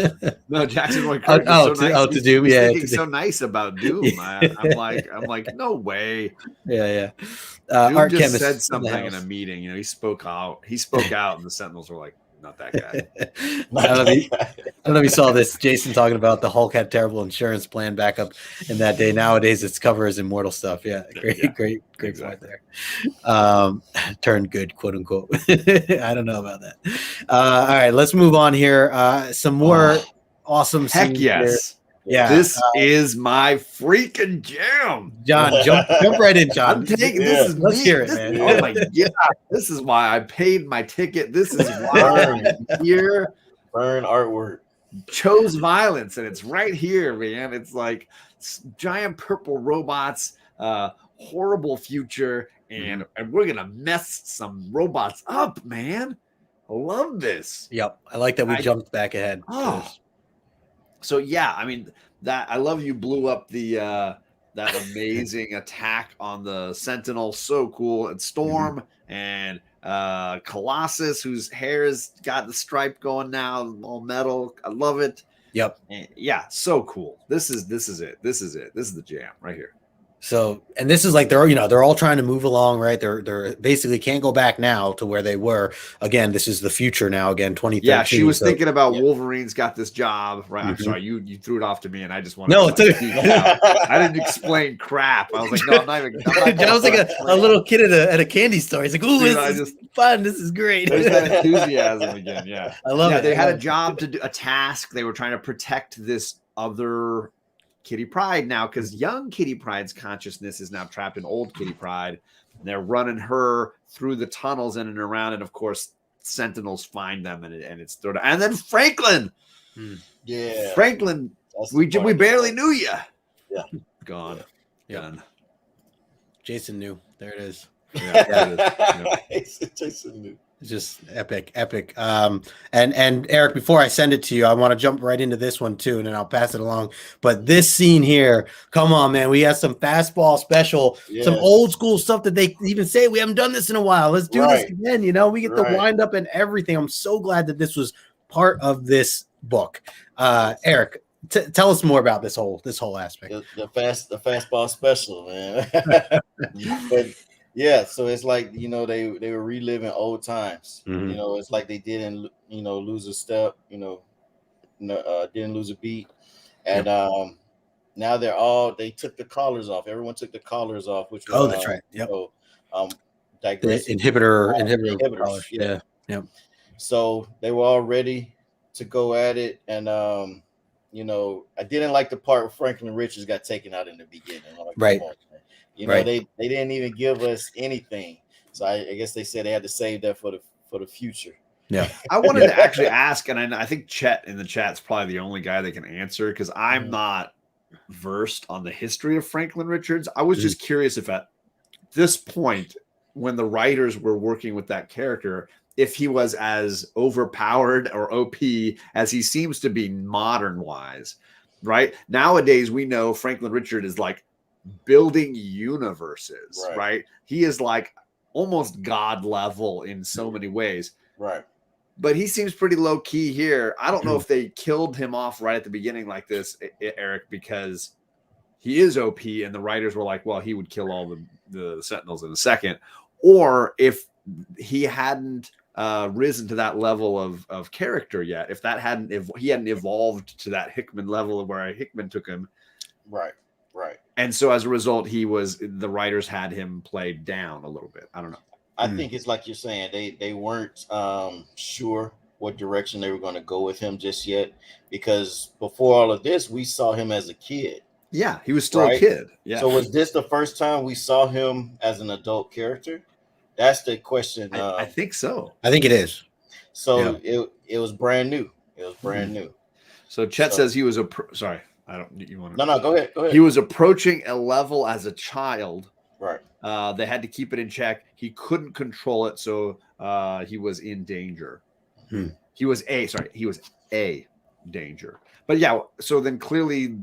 No, Jackson Roy Kirk. To Doom. Yeah. So nice about Doom. Yeah. I'm like, no way. Yeah. Doom Art just chemist said something in a meeting. You know, he spoke out, and the Sentinels were like, not that guy. I don't know if you saw this. Jason talking about the Hulk had terrible insurance plan back up in that day. Nowadays, its cover is immortal stuff. Yeah, great point there. Turned good, quote unquote. I don't know about that. All right, let's move on here. Some more awesome. Heck yes. Here. Yeah, this is my freaking jam. John, jump right in, John. I'm taking this is let's me. hear it, man. Oh my god, this is why I paid my ticket. This is why I'm here. Burn artwork. Chose violence, and it's right here, man. It's like giant purple robots, horrible future, and we're gonna mess some robots up, man. I love this. Yep, I like that we jumped back ahead. So yeah, I mean that I love you blew up the that amazing attack on the Sentinel, so cool. And Storm and Colossus, whose hair's got the stripe going now, all metal. I love it. Yep. And yeah, so cool. This is it. This is the jam right here. So, and this is like they're all trying to move along, right? They're basically can't go back now to where they were. Again, this is the future now. Again, 2013. Yeah, she was thinking about Wolverine's got this job, right? I'm sorry, you threw it off to me, and I just wanted. No, I didn't explain crap. I was like, no, I'm not even. I was like a little kid at a candy store. He's like, "Ooh, this is fun. This is great." There's that enthusiasm again. Yeah, I love it. They had a job to do, a task. They were trying to protect this other Kitty Pryde now, because young Kitty Pryde's consciousness is now trapped in old Kitty Pryde. And they're running her through the tunnels in and around, and of course, Sentinels find them, and it's thrown. And then Franklin, Franklin, we barely knew you. Yeah, gone. Done. Jason knew. There it is. Yeah, Jason knew. Just epic. And Eric, before I send it to you, I want to jump right into this one too, and then I'll pass it along. But this scene here, come on, man, we have some fastball special, some old school stuff that they even say we haven't done this in a while. Let's do this again. You know, we get the wind up and everything. I'm so glad that this was part of this book. Eric, tell us more about this whole aspect. The fastball special, man. But yeah, so it's like, you know, they were reliving old times. You know, it's like they didn't, you know, lose a step, you know, didn't lose a beat. And now they took the collars off. Everyone took the collars off, which was, that's right. Yep. So, inhibitors. Yeah. Yep. So they were all ready to go at it. And I didn't like the part where Franklin Richards got taken out in the beginning. I'm like, Right. come on, man. They didn't even give us anything. So I guess they said they had to save that for the future. Yeah. I wanted to actually ask, and I think Chet in the chat's probably the only guy that can answer, because I'm not versed on the history of Franklin Richards. I was just curious if at this point, when the writers were working with that character, if he was as overpowered or OP as he seems to be modern wise, right? Nowadays, we know Franklin Richard is like building universes, right? He is like almost God level in so many ways. Right. But he seems pretty low key here. I don't know if they killed him off right at the beginning like this, Eric, because he is OP and the writers were like, well, he would kill all the Sentinels in a second. Or if he hadn't risen to that level of character yet, if he hadn't evolved to that Hickman level of where Hickman took him. Right. And so as a result, the writers had him played down a little bit. I don't know. I think it's like you're saying, they weren't sure what direction they were going to go with him just yet, because before all of this, we saw him as a kid. Yeah, he was still a kid. Yeah. So was this the first time we saw him as an adult character? That's the question. I think so. I think it is. So it was brand new. It was brand new. So Chet says he was sorry. I don't. You want to? No. Go ahead. He was approaching a level as a child. Right. They had to keep it in check. He couldn't control it, so he was in danger. He was a danger. But yeah, so then clearly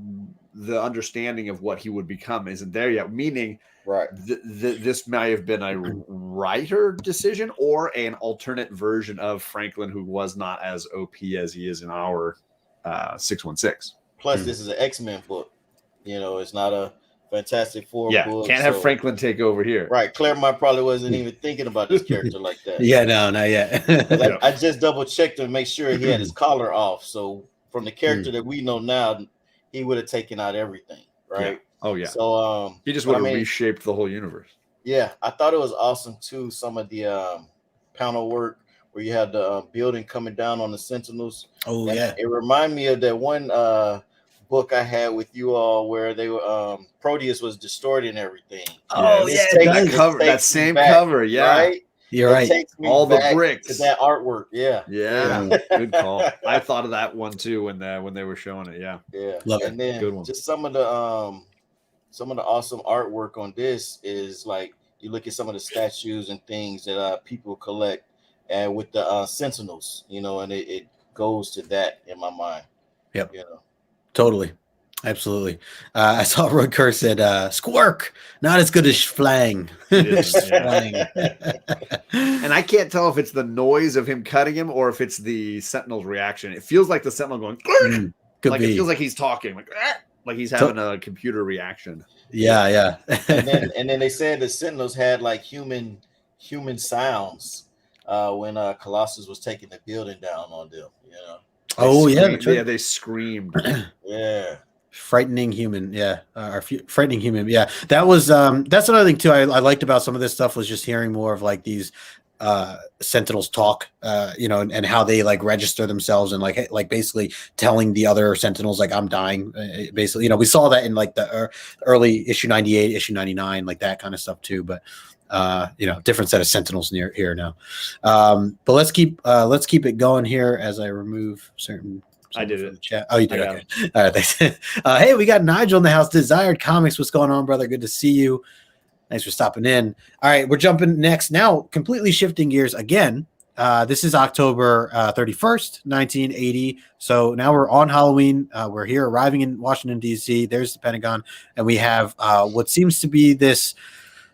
the understanding of what he would become isn't there yet. Meaning, this may have been a writer decision or an alternate version of Franklin, who was not as OP as he is in our 616. Plus, this is an X-Men book. It's not a Fantastic Four book. Can't have Franklin take over here. Right. Claremont probably wasn't even thinking about this character like that. Yeah, no, not yet. I just double checked to make sure he had his collar off. So from the character that we know now, he would have taken out everything. Right. Yeah. Oh yeah. So he just would have reshaped the whole universe. Yeah, I thought it was awesome too. Some of the panel work where you had the building coming down on the Sentinels. Oh and yeah. It reminded me of that one book I had with you all where they were Proteus was distorting everything. Oh yeah, that same cover. Yeah, right? You're right. All the bricks to that artwork. Yeah. Good call. I thought of that one too when they were showing it. Yeah. Love and it. then Good one. Just some of the awesome artwork on this is like you look at some of the statues and things that people collect, and with the Sentinels, and it goes to that in my mind. Yep. Totally. Absolutely. I saw Roy Kerr said, squirk, not as good as flang. And I can't tell if it's the noise of him cutting him or if it's the Sentinel's reaction. It feels like the Sentinel going, Could be. It feels like he's talking, like he's having a computer reaction. Yeah. and then they said the Sentinels had like human sounds when Colossus was taking the building down on them, They screamed. Yeah. Frightening human, frightening human, That was that's another thing too. I liked about some of this stuff was just hearing more of like these Sentinels talk, and how they like register themselves and like basically telling the other Sentinels like I'm dying. Basically, we saw that in like the early issue 98, issue 99, like that kind of stuff too. But different set of Sentinels here now. But let's keep it going here as I remove certain. I did it. Chat. Oh, you did. Okay. All right. Thanks. Hey, we got Nigel in the house. Desired Comics. What's going on, brother? Good to see you. Thanks for stopping in. All right, we're jumping next. Now, completely shifting gears again. This is October 31st, 1980. So now we're on Halloween. We're here arriving in Washington, D.C. There's the Pentagon. And we have what seems to be this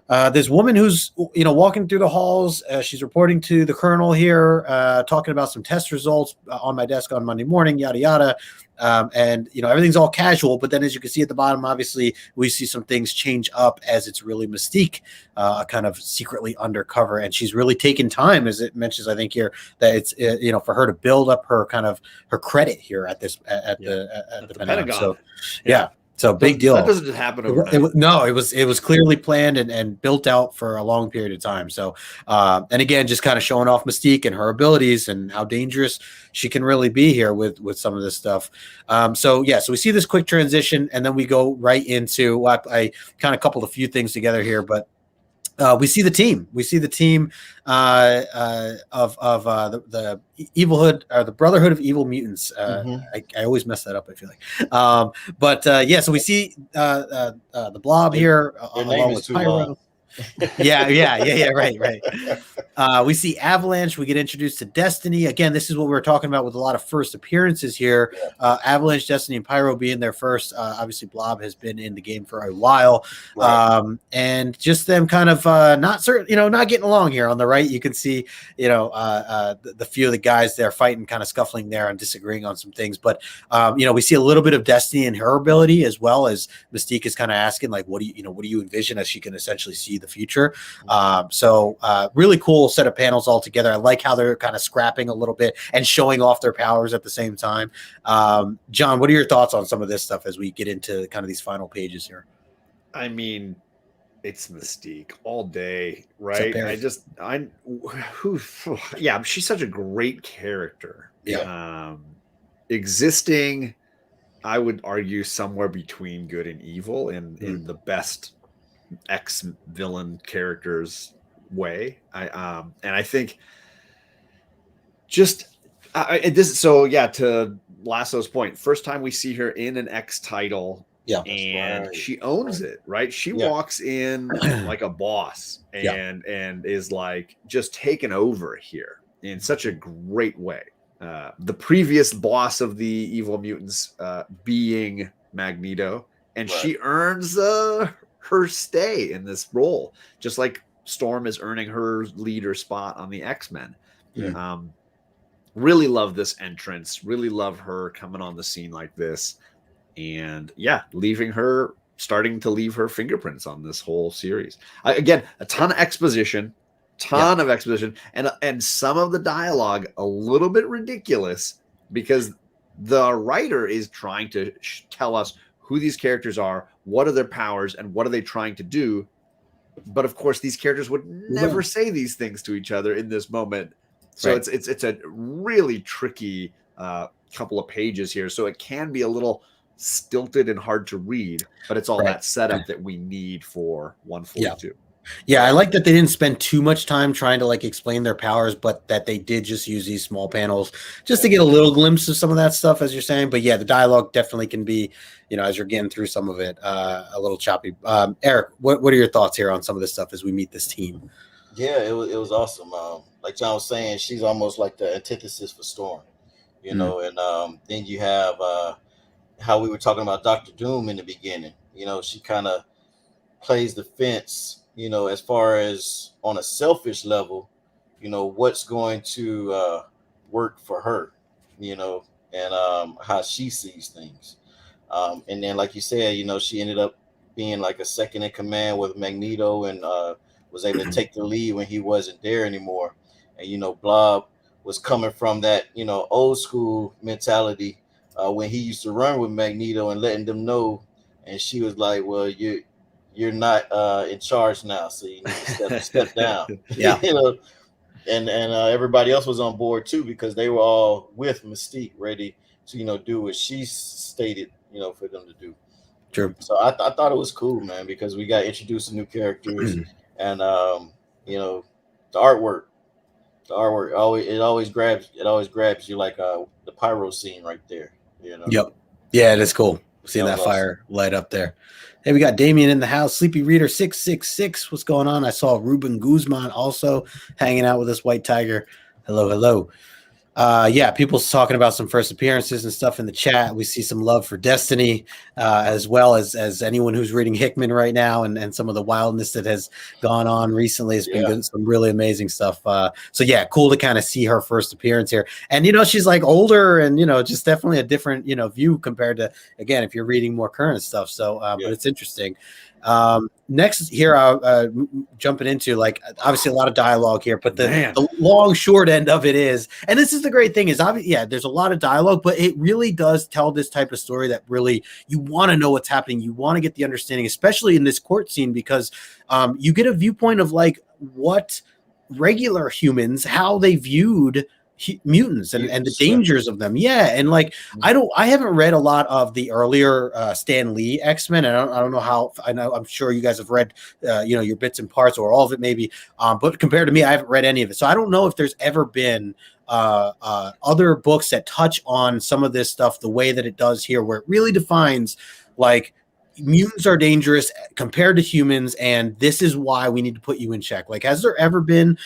woman who's, walking through the halls. She's reporting to the colonel here, talking about some test results on my desk on Monday morning, yada, yada. And everything's all casual. But then as you can see at the bottom, obviously, we see some things change up as it's really Mystique, kind of secretly undercover. And she's really taken time, as it mentions, I think here, that it's, for her to build up her kind of her credit here at the Pentagon. So, yeah. So big deal. That doesn't just happen overnight. No, it was clearly planned and built out for a long period of time. So, and again, just kind of showing off Mystique and her abilities and how dangerous she can really be here with some of this stuff. So we see this quick transition, and then we go right into I kind of coupled a few things together here, but we see the team. We see the team of the Evilhood or the Brotherhood of Evil Mutants. I always mess that up, I feel like. So we see the Blob here along with Pyro. Right. We see Avalanche. We get introduced to Destiny. Again, this is what we were talking about with a lot of first appearances here. Avalanche, Destiny, and Pyro being there first. Obviously, Blob has been in the game for a while, and just them kind of not getting along here. On the right, you can see the few of the guys there fighting, kind of scuffling there and disagreeing on some things. But we see a little bit of Destiny and her ability, as well as Mystique is kind of asking, like, what do you envision, as she can essentially see the future. Really cool set of panels all together. I like how they're kind of scrapping a little bit and showing off their powers at the same time. John, what are your thoughts on some of this stuff as we get into kind of these final pages here? I mean, it's Mystique all day, right? She's such a great character. Existing, I would argue, somewhere between good and evil in the best ex-villain characters way. I think to Lasso's point, first time we see her in an X title, and she owns it, right? She walks in like a boss and is like just taken over here in such a great way. The previous boss of the evil mutants being Magneto, and she earns her stay in this role, just like Storm is earning her leader spot on the X-Men. Really love this entrance, really love her coming on the scene like this, and starting to leave her fingerprints on this whole series. Again, a ton of exposition, and some of the dialogue a little bit ridiculous, because the writer is trying to tell us who these characters are, what are their powers, and what are they trying to do. But of course, these characters would never say these things to each other in this moment. So it's a really tricky couple of pages here. So it can be a little stilted and hard to read, but it's all that setup that we need for 142. Yeah, I like that they didn't spend too much time trying to like explain their powers, but that they did just use these small panels just to get a little glimpse of some of that stuff, as you're saying. But yeah, the dialogue definitely can be, as you're getting through some of it, a little choppy. Eric, what are your thoughts here on some of this stuff as we meet this team? Yeah, it was awesome. Like John was saying, she's almost like the antithesis for Storm, and then you have how we were talking about Dr. Doom in the beginning. She kind of plays the fence, as far as on a selfish level, what's going to work for her, and how she sees things. And then, like you said, she ended up being like a second in command with Magneto, and was able to take the lead when he wasn't there anymore. And, Blob was coming from that, old school mentality when he used to run with Magneto and letting them know. And she was like, well, you're not in charge now, so you need to step down. And everybody else was on board too, because they were all with Mystique, ready to do what she stated for them to do. True. So I thought it was cool, man, because we got introduced to new characters, and the artwork always grabs you, like the pyro scene right there. Yep. Yeah, it is cool seeing that fire light up there. Hey, we got Damien in the house. Sleepy Reader 666. What's going on? I saw Ruben Guzman also hanging out with us. White Tiger. Hello. People talking about some first appearances and stuff in the chat. We see some love for Destiny, as well as anyone who's reading Hickman right now, and some of the wildness that has gone on recently has been good, some really amazing stuff. Cool to kind of see her first appearance here. And, she's like older and, just definitely a different, view compared to, again, if you're reading more current stuff. So, but it's interesting. Next here, jumping into like obviously a lot of dialogue here, but the long short end of it is, and this is the great thing is obviously, yeah, there's a lot of dialogue, but it really does tell this type of story that really you want to know what's happening. You want to get the understanding, especially in this court scene, because you get a viewpoint of like what regular humans, how they viewed mutants and the dangers of them. Yeah. And like, I haven't read a lot of the earlier Stan Lee X-Men. I don't know how, I'm sure you guys have read, your bits and parts or all of it maybe. But compared to me, I haven't read any of it. So I don't know if there's ever been other books that touch on some of this stuff the way that it does here, where it really defines like mutants are dangerous compared to humans. And this is why we need to put you in check. Like, has there ever been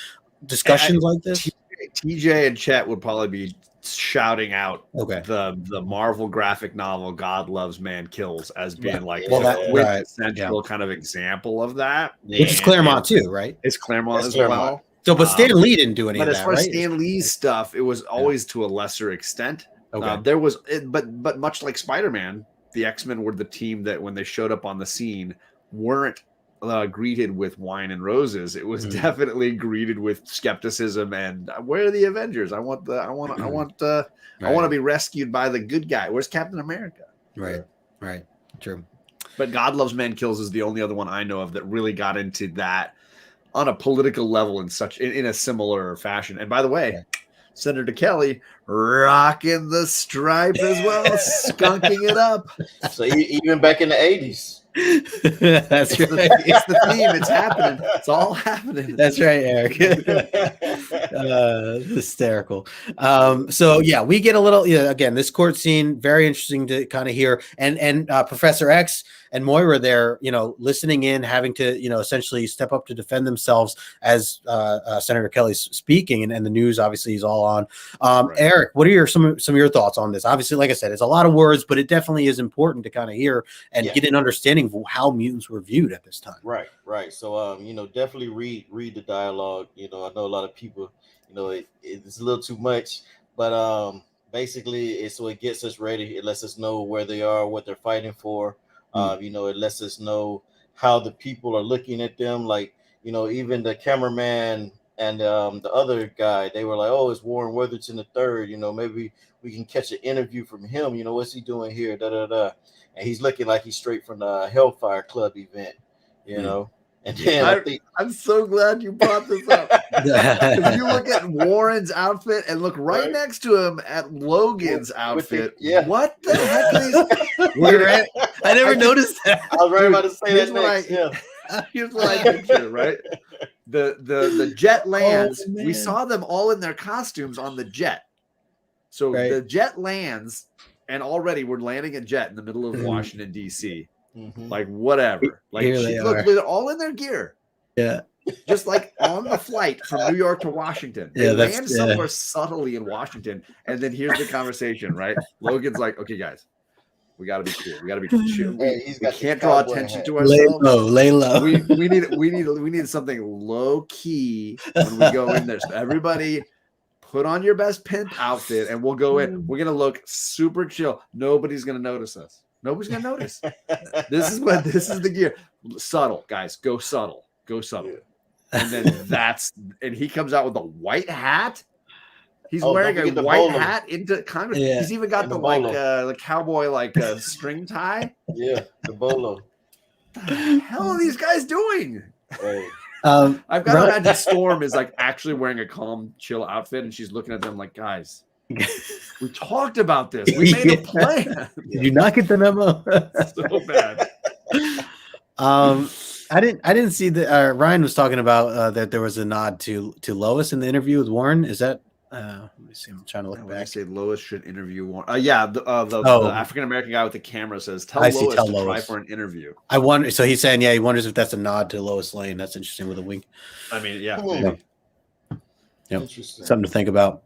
discussions like this? TJ and Chet would probably be shouting out the Marvel graphic novel God Loves Man Kills as being like essential kind of example of that. Which is Claremont too, right? It's Claremont as well. So, but Stan Lee didn't do any of that, but as far as Stan Lee's stuff, it was always to a lesser extent. There was, but much like Spider-Man, the X-Men were the team that when they showed up on the scene weren't greeted with wine and roses. It was definitely greeted with skepticism and where are the Avengers? I want to be rescued by the good guy. Where's Captain America? Right. True. But God Loves Man Kills is the only other one I know of that really got into that on a political level in a similar fashion. And by the way, Senator Kelly rocking the stripe as well, skunking it up. So even back in the 80s. That's right. It's the theme. It's happening. It's all happening. That's right, Eric. Hysterical. So yeah, we get a little. Again, this court scene very interesting to kind of hear, and Professor X and Moira there, listening in, having to, essentially step up to defend themselves as Senator Kelly's speaking, and the news obviously is all on. Eric, what are some of your thoughts on this? Obviously, like I said, it's a lot of words, but it definitely is important to kind of hear and get an understanding of how mutants were viewed at this time. Right. So, definitely read the dialogue. I know a lot of people, it's a little too much, but basically, it gets us ready. It lets us know where they are, what they're fighting for. It lets us know how the people are looking at them. Like, even the cameraman and the other guy, they were like, "Oh, it's Warren Worthington III. Maybe we can catch an interview from him. What's he doing here? Da da da." And he's looking like he's straight from the Hellfire Club event. And then I'm so glad you brought this up. If you look at Warren's outfit and look right next to him at Logan's outfit, what the heck are these? I never noticed that. I was right about to say that next. Here's what I picture, right? The jet lands. We saw them all in their costumes on the jet. So the jet lands, and already we're landing a jet in the middle of Washington, D.C. Like whatever. Like look, they're all in their gear. Yeah. Just like on the flight from New York to Washington. They land somewhere subtly in Washington. And then here's the conversation, right? Logan's like, okay, guys, we gotta be cool. We gotta be chill. We can't draw attention to ourselves. Lay low. We need something low key when we go in there. So everybody put on your best pimp outfit and we'll go in. We're gonna look super chill. Nobody's gonna notice us. Nobody's gonna notice. This is the gear. Subtle, guys. Go subtle. And then he comes out with a white hat. He's wearing a white hat into kind of. He's even got the cowboy string tie. Yeah, the bolo. What the hell are these guys doing? Right. I've got to imagine Storm is actually wearing a calm, chill outfit, and she's looking at them like, guys. We talked about this. We made a plan. Did you not get the memo? So bad. I didn't see that. Ryan was talking about that there was a nod to Lois in the interview with Warren. Is that? Let me see. I'm trying to look back. I say Lois should interview Warren. The African American guy with the camera says, "Tell Lois to try for an interview." I wonder. So he's saying, he wonders if that's a nod to Lois Lane. That's interesting with a wink. I mean, maybe. Something to think about.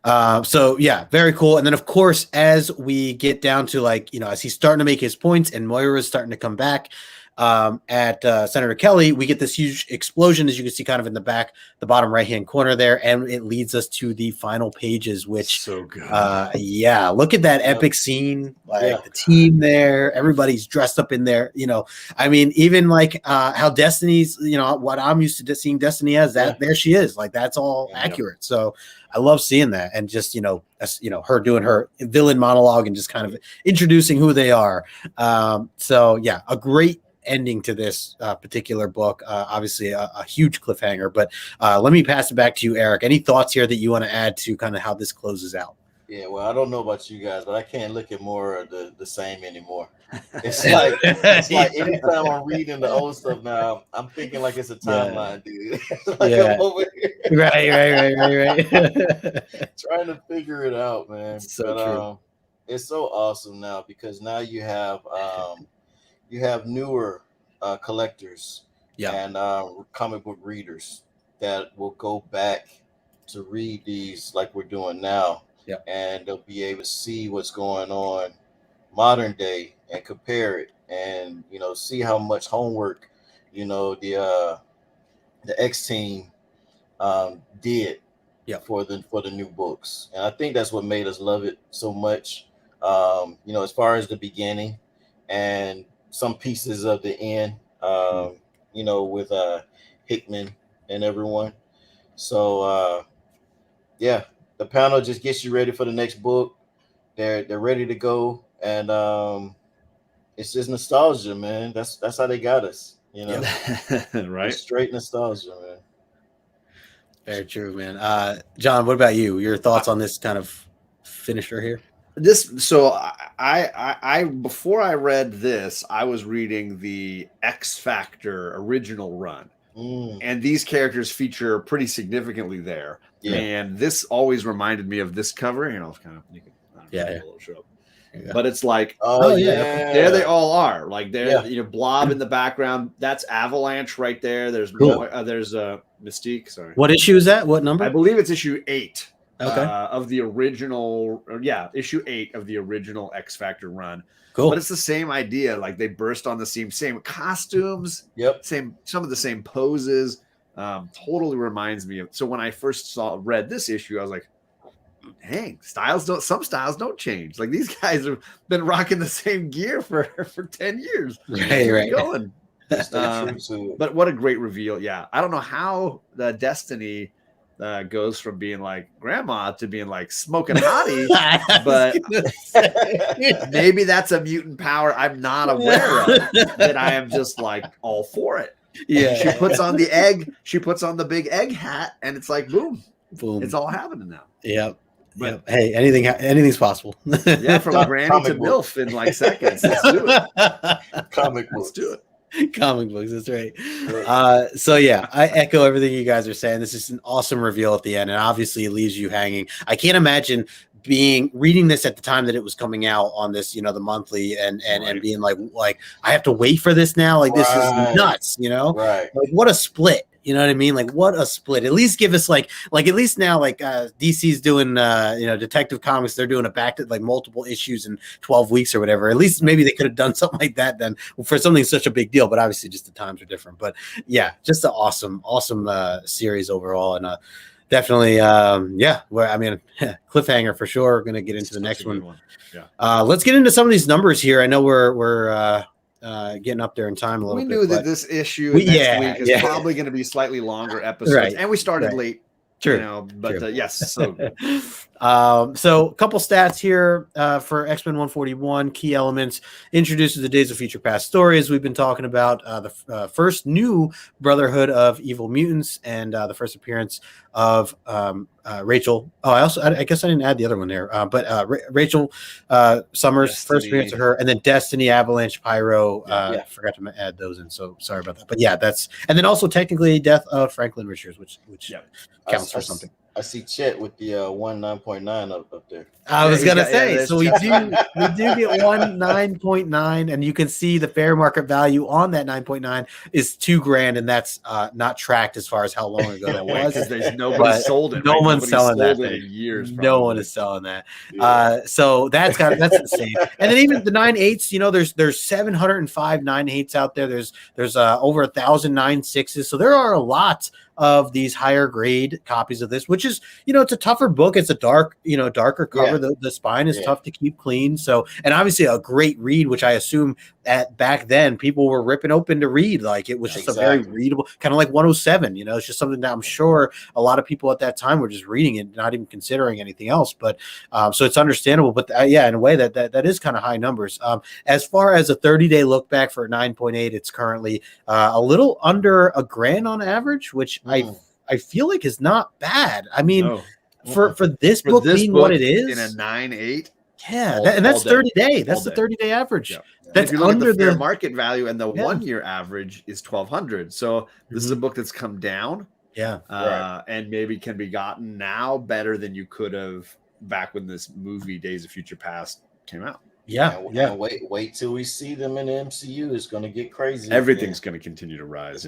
Very cool. And then of course, as we get down to as he's starting to make his points and Moira is starting to come back, at Senator Kelly, we get this huge explosion, as you can see kind of in the bottom right-hand corner there, and it leads us to the final pages, which so good. Yeah, look at that epic scene, like the team there, everybody's dressed up in there, I mean, even like how Destiny's, what I'm used to seeing Destiny as, that there she is, like that's all accurate. So I love seeing that, and just her doing her villain monologue and just kind of introducing who they are. So yeah, a great ending to this particular book. Obviously a huge cliffhanger, but let me pass it back to you, Eric. Any thoughts here that you want to add to kind of how this closes out? Yeah, well, I don't know about you guys, but I can't look at more of the same anymore. It's like anytime I'm reading the old stuff now, I'm thinking like it's a timeline, dude. Like I'm over here. Right. Trying to figure it out, man. So true. It's so awesome now because now you have newer collectors and comic book readers that will go back to read these like we're doing now. Yeah. And they'll be able to see what's going on modern day and compare it and see how much homework the X team did for the new books. And I think that's what made us love it so much. As far as the beginning and some pieces of the end, with Hickman and everyone. So the panel just gets you ready for the next book. They're ready to go, and it's just nostalgia, man. That's how they got us, right? Straight nostalgia, man. Very true, man. John, what about you? Your thoughts on this kind of finisher here? I before I read this, I was reading the X Factor original run. And these characters feature pretty significantly there. Yeah. And this always reminded me of this cover. A little show. But it's like, there they all are. Like there, Blob in the background. That's Avalanche right there. There's Mystique. Sorry. What issue is that? What number? I believe it's issue 8. Okay. Of the original, issue 8 of the original X Factor run. Cool. But it's the same idea. Like they burst on the same costumes. Yep. Some of the same poses. Totally reminds me of. So when I first read this issue, I was like, "Dang, some styles don't change. Like these guys have been rocking the same gear for 10 years. Right. Going. But what a great reveal! Yeah, I don't know how the Destiny goes from being like grandma to being like smoking hottie, but maybe that's a mutant power I'm not aware of, that I am just like all for it. Yeah. She puts on the egg, she puts on the big egg hat, and it's like boom. It's all happening now. Yep. But hey, anything's possible. Yeah, from granny to MILF in like seconds. Let's do it. Comic books. Let's do it. Comic books, that's right. So yeah, I echo everything you guys are saying. This is an awesome reveal at the end, and obviously it leaves you hanging. I can't imagine reading this at the time that it was coming out on this, the monthly, and being like I have to wait for this now. Like this is nuts, Right. Like what a split. You know what I mean? Like what a split. At least give us like at least now DC's doing Detective Comics, they're doing a back to like multiple issues in 12 weeks or whatever. At least maybe they could have done something like that then for something such a big deal, but obviously just the times are different. But yeah, just an awesome series overall, and definitely cliffhanger for sure. Going to get into the next one. Yeah. Let's get into some of these numbers here. I know we're getting up there in time a little bit. We knew that this issue next week is probably going to be slightly longer episodes, right. And we started late. True. But yes, so good. So a couple stats here for X-Men 141. Key elements introduces the Days of Future Past stories. We've been talking about the first new Brotherhood of Evil Mutants and the first appearance of Rachel. Oh, I guess I didn't add the other one there. But Rachel Summers, Destiny. First appearance of her, and then Destiny, Avalanche, Pyro. Forgot to add those in, so sorry about that. But yeah, and then also technically death of Franklin Richards, which counts for something. I see Chet with the 1 9.9 up there. I was gonna say, so we Chuck. do get 9.9, and you can see the fair market value on that 9.9 is $2,000, and that's not tracked as far as how long ago that was. Because there's nobody sold it. No right? one's Nobody's selling that sold it thing. in years. No one probably. is selling that. Yeah. So that's insane. And then even the 9.8s, you know, there's 705 9.8s out there. There's over 1,000 9.6s. So there are a lot of these higher grade copies of this, which is, you know, it's a tougher book. It's a darker cover. Yeah. The spine is tough to keep clean. So, and obviously a great read, which I assume back then people were ripping open to read. Like it was just a very readable, kind of like 107, you know, it's just something that I'm sure a lot of people at that time were just reading it, not even considering anything else. But so it's understandable, but in a way that is kind of high numbers. As far as a 30-day look back for 9.8, it's currently a little under $1,000 on average, which I feel like is not bad. I mean, for this book being what it is in a 9.8, and that's 30-day. That's the 30-day average. Yeah. That's if you look under at the fair market value, and the 1 year average is 1,200. So this is a book that's come down. Yeah. And maybe can be gotten now better than you could have back when this movie Days of Future Past came out. And wait till we see them in the MCU. It's going to get crazy. Everything's going to continue to rise.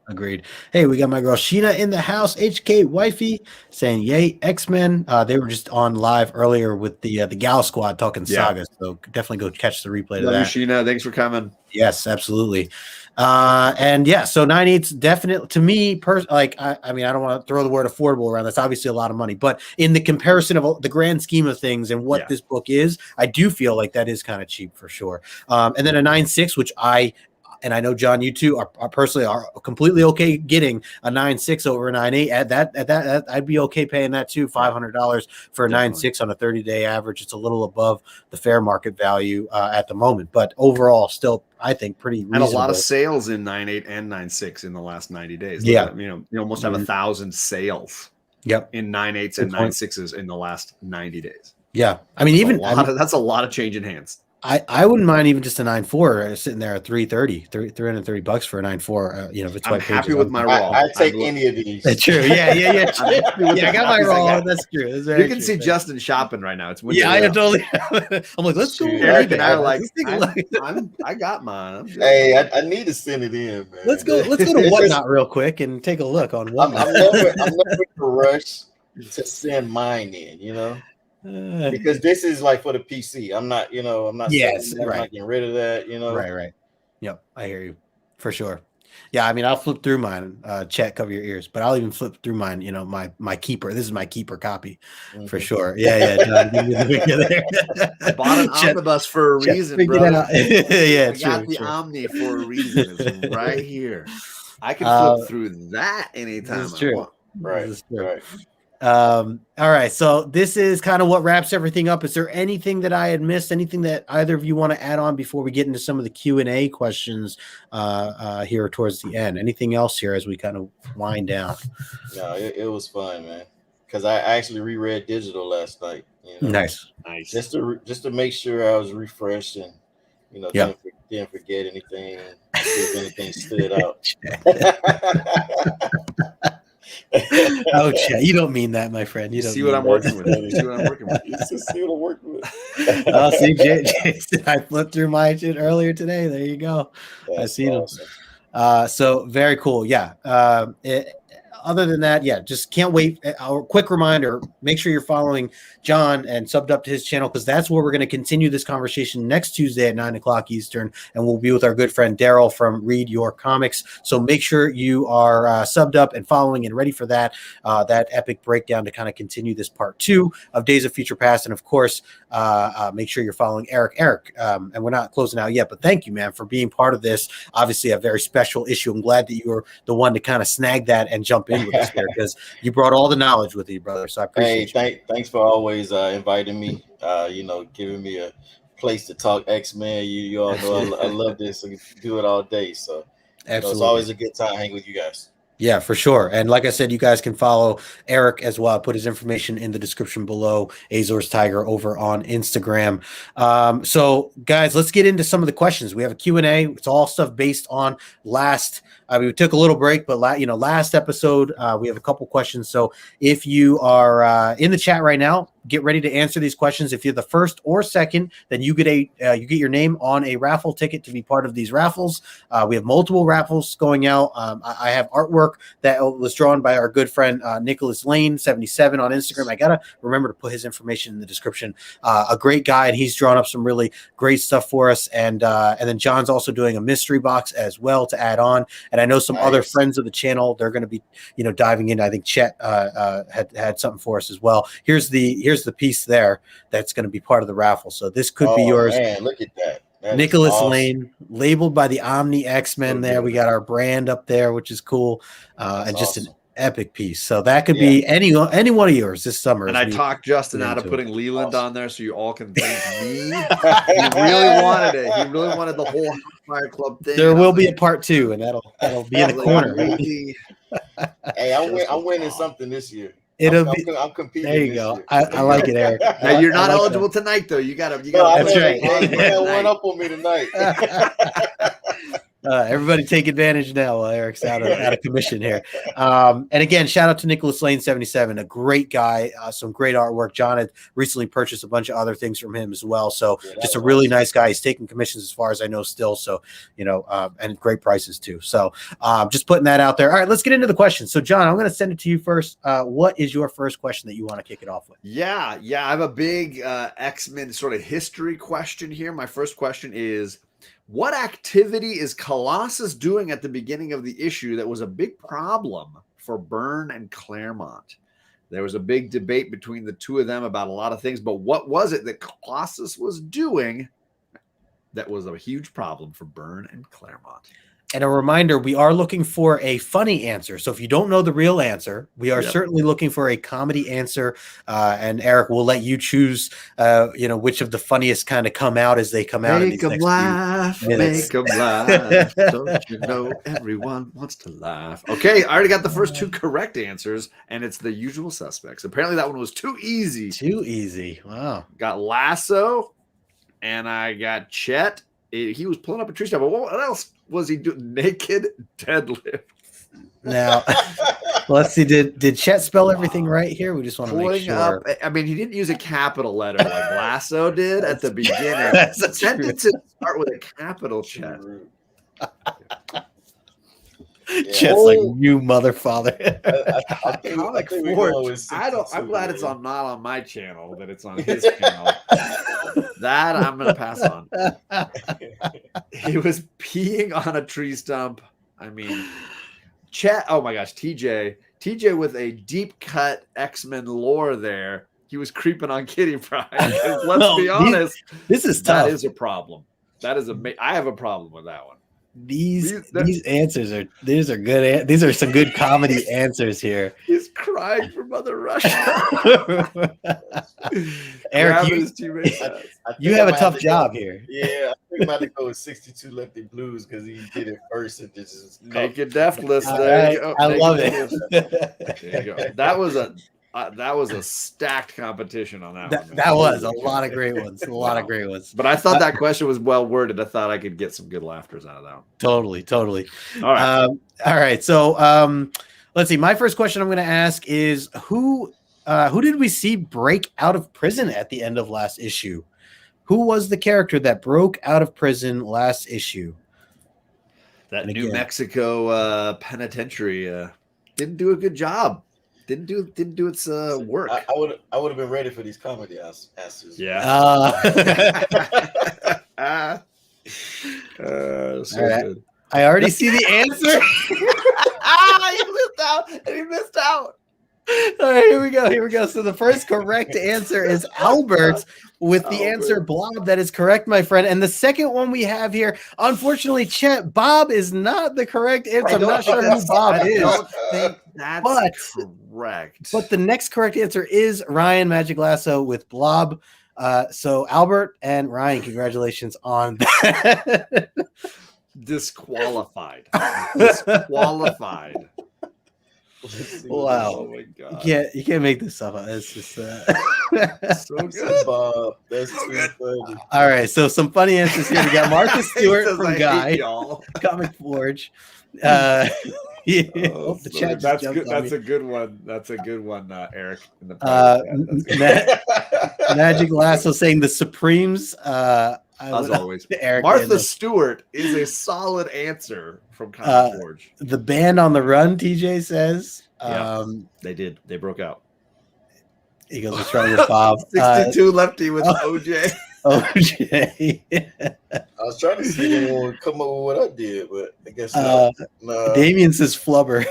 Agreed. Hey, we got my girl Sheena in the house. HK Wifey saying, "Yay, X-Men!" They were just on live earlier with the Gal Squad talking saga. So definitely go catch the replay of that. Love you, Sheena. Thanks for coming. Yes, absolutely. So 9.8's definitely to me. I mean, I don't want to throw the word affordable around. That's obviously a lot of money, but in the comparison of the grand scheme of things and what this book is, I do feel like that is kind of cheap for sure. And then a 9.6, which I know John, you too are personally are completely okay getting a 9.6 over a 9.8. At that, I'd be okay paying that too. $500 for a 9.6 on a 30-day average. It's a little above the fair market value at the moment, but overall, still I think pretty reasonable. And a lot of sales in 9.8 and 9.6 in the last 90 days. You almost have 1,000 sales. Yep, in 9.8s and 9.6s in the last 90 days. Yeah, I mean, that's a lot of change in hands. I wouldn't mind even just a 9.4 sitting there at $330 for a 9.4. If it's I'm happy with my raw. I'd take any of these. That's true. Yeah. I got my raw. That's true. You can see Justin shopping right now. It's I totally. I'm like, let's go. Eric and I are like, I got mine. Hey, I need to send it in, man. Let's go to Whatnot real quick and take a look on Whatnot. I'm never in a rush to send mine in. Because this is like for the PC. I'm not. I'm not getting rid of that. Right. Yep, I hear you for sure. Yeah, I mean, I'll flip through mine. Chet, cover your ears, but I'll even flip through mine. My keeper. This is my keeper copy for sure. Yeah. John, I bought an omnibus for a reason, bro. I got the Omni for a reason. It's right here. I can flip through that anytime. This is true. I want. Right. All right, so this is kind of what wraps everything up. Is there anything that I had missed, anything that either of you want to add on before we get into some of the Q&A questions here towards the end? Anything else here as we kind of wind down? No, it was fun, man, because I actually reread digital last night. Nice just to make sure I was refreshed and didn't forget anything, if anything stood out. Oh, Chet, you don't mean that, my friend. You don't see what I'm working with. You see what I'm working with. You see what I'm working with. Oh, see, Jason, I flipped through my shit earlier today. There you go. I see awesome. Them. So very cool. Yeah. Other than that, just can't wait. A quick reminder, make sure you're following John and subbed up to his channel, because that's where we're going to continue this conversation next Tuesday at 9:00 Eastern, and we'll be with our good friend Daryl from Read Your Comics. So make sure you are subbed up and following and ready for that epic breakdown to kind of continue this part 2 of Days of Future Past. And of course, make sure you're following Eric. And we're not closing out yet, but thank you, man, for being part of this. Obviously a very special issue. I'm glad that you were the one to kind of snag that and jump in with us there, because you brought all the knowledge with you, brother. So I appreciate you. Thanks for always inviting me, giving me a place to talk X-Men. You all know I love this and do it all day. So it's always a good time hanging with you guys. Yeah, for sure. And like I said, you guys can follow Eric as well. I put his information in the description below. Azor's Tiger over on Instagram. So guys, let's get into some of the questions. We have a Q&A. It's all stuff based on last. We took a little break, but last episode we have a couple questions. So if you are in the chat right now, get ready to answer these questions. If you're the first or second, then you get your name on a raffle ticket to be part of these raffles. We have multiple raffles going out. I have artwork that was drawn by our good friend Nicholas Lane 77 on Instagram. I gotta remember to put his information in the description. A great guy, and he's drawn up some really great stuff for us. And then John's also doing a mystery box as well to add on. And I know some other friends of the channel, they're going to be diving in. I think Chet had something for us as well. Here's the piece there that's going to be part of the raffle. So this could be yours. Man, look at that. Nicholas Lane, labeled by the Omni X-Men. There we got our brand up there, which is cool, and just an epic piece. So that could be any one of yours this summer. And I talked Justin out of putting Leland on there, so you all can thank me. He really wanted it. He really wanted the whole Fire Club thing. There will be a part 2, and that'll be in the corner. Hey, I'm winning something this year. I'm competing. There you go. I like it, Eric. Now, you're not eligible tonight, though. You got to. That's right. One up on me tonight. Everybody take advantage now while Eric's out of commission here. And again, shout out to Nicholas Lane 77, a great guy, some great artwork. John had recently purchased a bunch of other things from him as well. So just a really nice guy. He's taking commissions as far as I know still. So, and great prices too. So just putting that out there. All right, let's get into the questions. So John, I'm going to send it to you first. What is your first question that you want to kick it off with? Yeah. I have a big X-Men sort of history question here. My first question is, what activity is Colossus doing at the beginning of the issue that was a big problem for Byrne and Claremont? There was a big debate between the two of them about a lot of things, but what was it that Colossus was doing that was a huge problem for Byrne and Claremont? And a reminder, we are looking for a funny answer. So if you don't know the real answer, we are certainly looking for a comedy answer. And Eric, we'll let you choose, which of the funniest kind of come out as they come out. Make them laugh. Make them laugh. Don't you know everyone wants to laugh? Okay, I already got the first 2 correct answers, and it's the usual suspects. Apparently that one was too easy. Too easy. Wow. Got Lasso, and I got Chet. He was pulling up a tree stump. But what else was he doing? Naked deadlift. Now, let's see. Did Chet spell everything right here? We just want to make sure. I mean, he didn't use a capital letter like Lasso did at the beginning. Sentences start with a capital, Chet. Chet's like, you mother father. Comic Forge. I'm glad it's not on my channel, that it's on his channel. That I'm gonna pass on. He was peeing on a tree stump. I mean, Chet. Oh my gosh, TJ with a deep cut X-Men lore there. He was creeping on Kitty Pryde. Let's be honest, this is tough. That is a problem. That is I have a problem with that one. These answers are good. These are some good comedy answers here. He's crying for Mother Russia. Eric, you have a tough job here. Yeah, I think I'm about to go with 62 Lefty Blues because he did it first. And just Naked Deathless. I love it. There you go. That was a stacked competition on that one. That was a lot of great ones. A lot of great ones. But I thought that question was well worded. I thought I could get some good laughters out of that one. Totally. All right. All right. So let's see. My first question I'm going to ask is who did we see break out of prison at the end of last issue? Who was the character that broke out of prison last issue? That New Mexico penitentiary didn't do a good job. Didn't do its work. I would have been ready for these comedy answers. Yeah. So right. good. I already see the answer. He missed out. All right, here we go. So the first correct answer is Albert with the answer Blob. That is correct, my friend. And the second one we have here, unfortunately, Chet, Bob is not the correct answer. I'm not sure who Bob is. I don't think that's correct. But the next correct answer is Ryan Magic Lasso with Blob. So Albert and Ryan, congratulations on that. Disqualified. Wow. Oh my god. You can't make this stuff up. It's just So good. Bob, that's So too good. funny. all right. So some funny answers here. We got Marcus He Stewart says, from "I hate Guy y'all." Comic Forge. Yeah. Oh, The so chat just that's jumped good. on That's me. a good one. That's a good one, Eric. In the private chat. That's good. Magic Lasso saying the Supremes. As always, Eric Martha Daniels. Stewart is a solid answer from Comic Forge. The band on the run, TJ says. Yeah. They did. They broke out. He goes, "What's wrong with Bob?" 62 lefty with OJ. OJ. I was trying to see if anyone would come up with what I did, but I guess not. No. Damien says Flubber.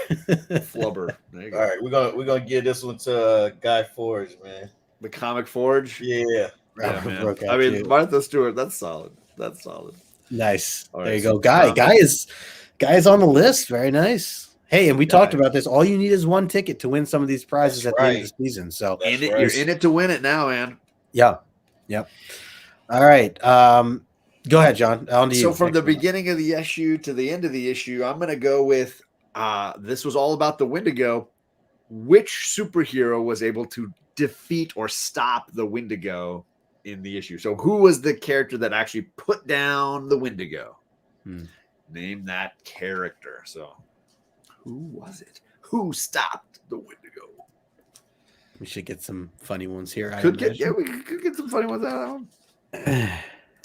Flubber. There you go. All right, we're gonna give this one to Guy Forge, man. The Comic Forge. Yeah. Yeah, man. I mean, Martha Stewart. That's solid. That's solid. Nice. All there right, you go. so Guy is on the list. Very nice. Hey, and we talked about this. All you need is one ticket to win some of these prizes That's the end of right. the season. So You're in it to win it now, man. Yeah. Yep. All right. Go ahead, John. On to you. So from the beginning of the issue to the end of the issue, I'm going to go with this was all about the Wendigo. Which superhero was able to defeat or stop the Wendigo in the issue? So who was the character that actually put down the Wendigo? Name that character. So who was it? Who stopped the Wendigo? We should get some funny ones here. We could get some funny ones out of that one.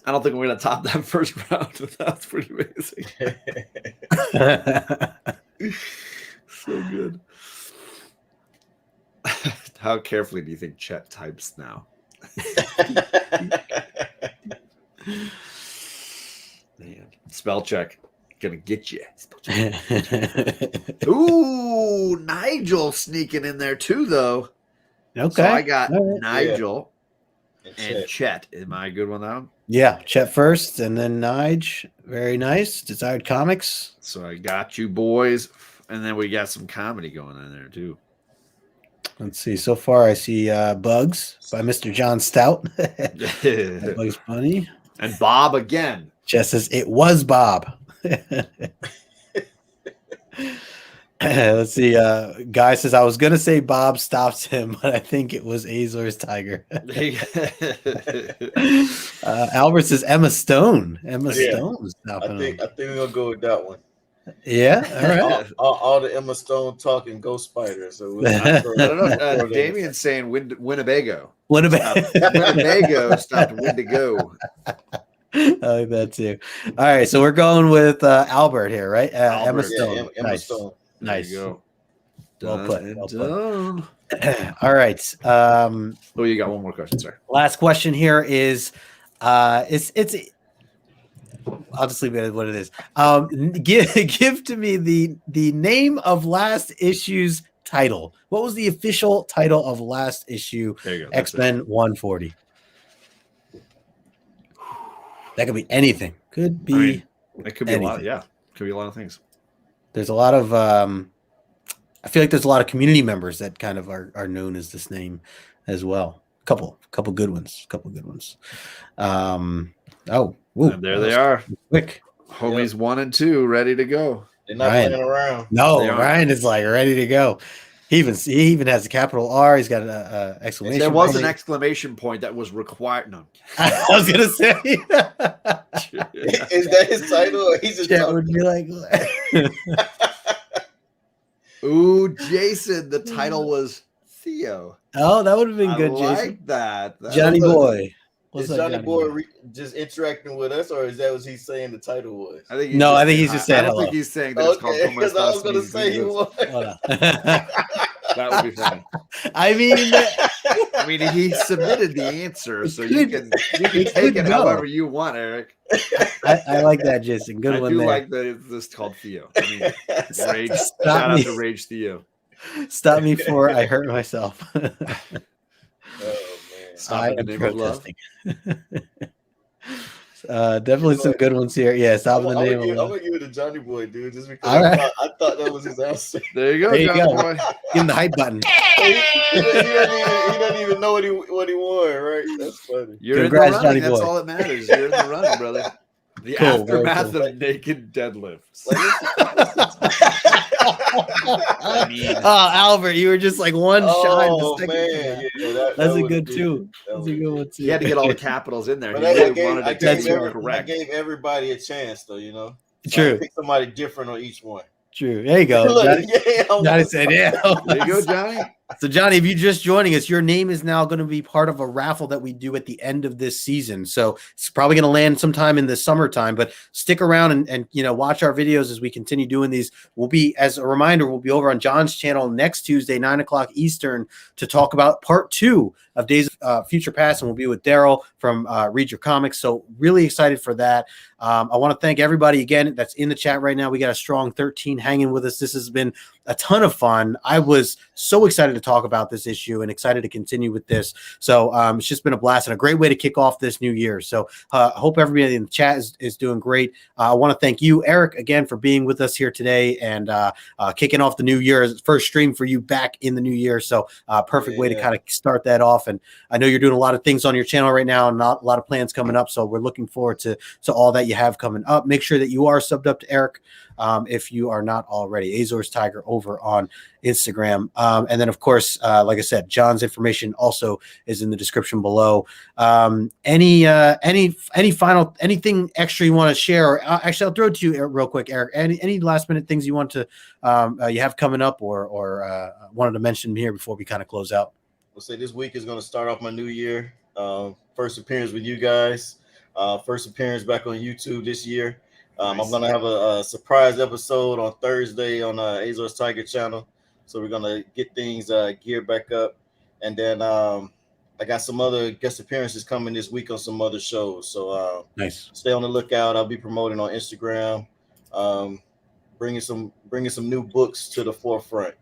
I don't think we're going to top that first round. That's pretty amazing. So good. How carefully do you think Chet types now? Man, spell check. Gonna get you. Ooh, Nigel sneaking in there too, though. Okay. So I got right. Nigel and Chet. Am I a good one now? Yeah, Chet first, and then Nige. Very nice. Desired Comics. So I got you boys, and then we got some comedy going on there too. Let's see. So far, I see Bugs by Mr. John Stout. Bugs Bunny. And Bob again. Jess says it was Bob. Let's see. Guy says I was gonna say Bob stops him, but I think it was Azor's tiger. Albert says Emma Stone. Stone was stopping him. I think we're gonna go with that one. Yeah, all right. all the Emma Stone talking Ghost Spider. So I don't know. Damien's saying Winnebago. Winnebago stopped Wendigo. I like that too. All right, so we're going with Albert here, right? Emma Stone. Yeah, Emma Stone. Nice. There you go. Well put. Done. All right. Oh, you got one more question, sir. Last question here is it's I'll just leave it at what it is. Give to me the name of last issue's title. What was the official title of last issue? There you go. X-Men 140. That could be anything. Could be. It could be anything. A lot. Yeah, could be a lot of things. There's a lot of. I feel like there's a lot of community members that kind of are known as this name as well. Couple good ones. Oh, woo, and there they are. Quick. Homies 1 and 2 ready to go. They're not playing around. No, Ryan is like ready to go. He even has a capital R. He's got an exclamation. There was an exclamation point that was required. No, I was gonna say. Is that his title? Or he's just would be like. Ooh, Jason. The title was Theo. Oh, that would have been good, I Jason. like that. Johnny Boy. Is Johnny Boy just interacting with us, or is that what he's saying the title was? I think he's just saying I don't hello. think he's saying that it's called because I was going to say he was. That would be funny. I mean, he submitted the answer, so you can take it however you want, Eric. I like that, Jason. Good one. I do there. like that it's called Theo. I mean, Rage. Shout out to Rage Theo. Stop me before I hurt myself. Stop in the name of love. Definitely some good ones here. Yeah, stop in the name of love. I'm gonna give it to Johnny Boy, dude, just because I thought that was his answer. There you go, Johnny Boy. Give him the hype button. he doesn't even know what he won, right? That's funny. You're Congrats, in the running. Johnny That's Boy. all that matters. You're in the running, brother. The aftermath of naked deadlifts. Albert, you were just like one shot. Oh man, yeah, that's a good too. That's a good one too. He had to get all the capitals in there. But He really wanted I to get correct. gave everybody a chance, though. You know, True. Pick somebody different on each one. True. There you go. Look, Johnny said, "Yeah." There you go, Johnny. So, Johnny, if you're just joining us, your name is now going to be part of a raffle that we do at the end of this season. So it's probably going to land sometime in the summertime, but stick around and watch our videos as we continue doing these. We'll be, as a reminder, we'll be over on John's channel next Tuesday, 9:00 Eastern, to talk about part 2 of Days of Future Past, and we'll be with Daryl from Read Your Comics. So really excited for that. I want to thank everybody again that's in the chat right now. We got a strong 13 hanging with us. This has been a ton of fun. I was so excited to talk about this issue and excited to continue with this. So it's just been a blast and a great way to kick off this new year. So hope everybody in the chat is doing great. I want to thank you, Eric, again, for being with us here today and kicking off the new year. First stream for you back in the new year. So perfect way to kind of start that off. And I know you're doing a lot of things on your channel right now and not a lot of plans coming up. So we're looking forward to all that you have coming up. Make sure that you are subbed up to Eric if you are not already. Azor's Tiger over on Instagram. And then, of course, like I said, John's information also is in the description below. Any final, anything extra you want to share? Or actually, I'll throw it to you real quick, Eric. Any last minute things you want to you have coming up or wanted to mention here before we kind of close out? We'll say this week is going to start off my new year. First appearance with you guys. First appearance back on YouTube this year. Nice. I'm going to have a surprise episode on Thursday on Azor's Tiger channel. So we're going to get things geared back up. And then I got some other guest appearances coming this week on some other shows. So nice. Stay on the lookout. I'll be promoting on Instagram, bringing some new books to the forefront,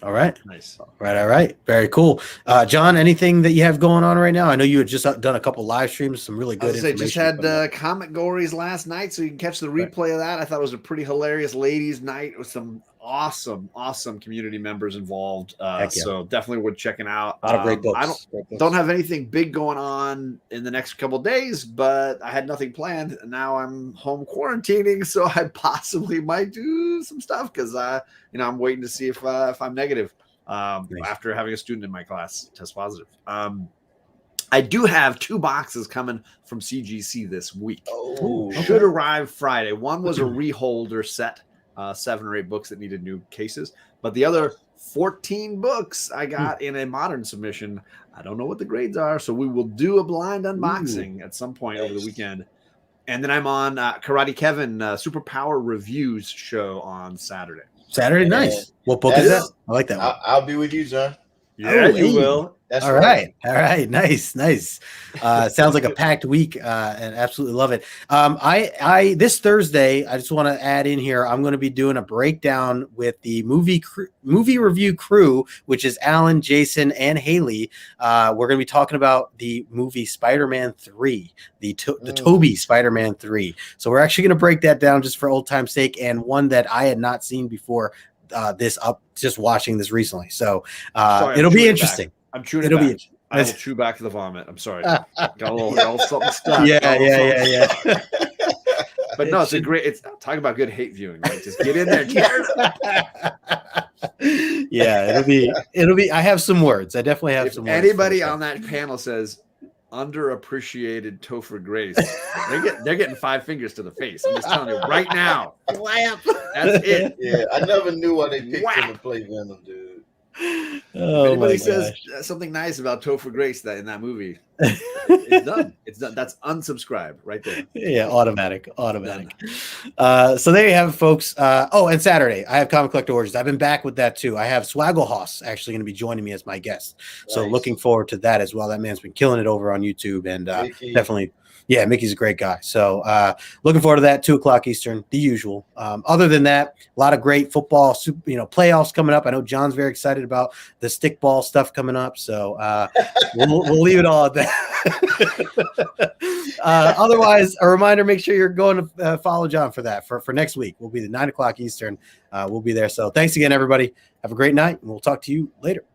All right. Nice. All right. Very cool. John, anything that you have going on right now? I know you had just done a couple live streams, some really good information. Just had Comic Gories last night, so you can catch the replay of that. I thought it was a pretty hilarious ladies' night with some awesome community members involved. So definitely would checking out. A lot of great books. I don't have anything big going on in the next couple of days, but I had nothing planned. And now I'm home quarantining, so I possibly might do some stuff because I'm waiting to see if I'm negative after having a student in my class test positive. I do have 2 boxes coming from CGC this week. Should arrive Friday. One was a reholder set. 7 or 8 books that needed new cases, but the other 14 books I got in a modern submission. I don't know what the grades are, so we will do a blind unboxing at some point over the weekend. And then I'm on Karate Kevin Superpower Reviews show on Saturday. Nice. What book is that? I like that one. I'll be with you, John. Yeah, you will. That's all right. Nice. Sounds like a packed week, and absolutely love it. I this Thursday, I just want to add in here, I'm going to be doing a breakdown with the movie review crew, which is Alan, Jason, and Haley. We're going to be talking about the movie Spider-Man 3, the Tobey Spider-Man 3. So we're actually going to break that down just for old time's sake, and one that I had not seen before. Just watching this recently, so it'll be interesting. I'm chewing it back. I will chew back the vomit. I'm sorry. Got a little something stuck. Yeah. But no, it's a great. It's talk about good hate viewing, right? Just get in there. Yeah, it'll be. I have some words. I definitely have some. Anybody on that panel says underappreciated Topher Grace, they're getting 5 fingers to the face. I'm just telling you right now. That's it. Yeah, I never knew why they picked him to play Venom, dude. If anybody says something nice about Topher Grace in that movie, it's done. It's done. That's unsubscribe right there. Yeah, automatic. So there you have it, folks. And Saturday I have Comic Collector Origins. I've been back with that too. I have Swaggle Hoss actually going to be joining me as my guest. Nice. So looking forward to that as well. That man's been killing it over on YouTube, and definitely. Yeah, Mickey's a great guy. So looking forward to that, 2:00 Eastern, the usual. Other than that, a lot of great football, playoffs coming up. I know John's very excited about the stickball stuff coming up. So we'll leave it all at that. Otherwise, a reminder, make sure you're going to follow John for that. For next week, we'll be the 9:00 Eastern. We'll be there. So thanks again, everybody. Have a great night, and we'll talk to you later.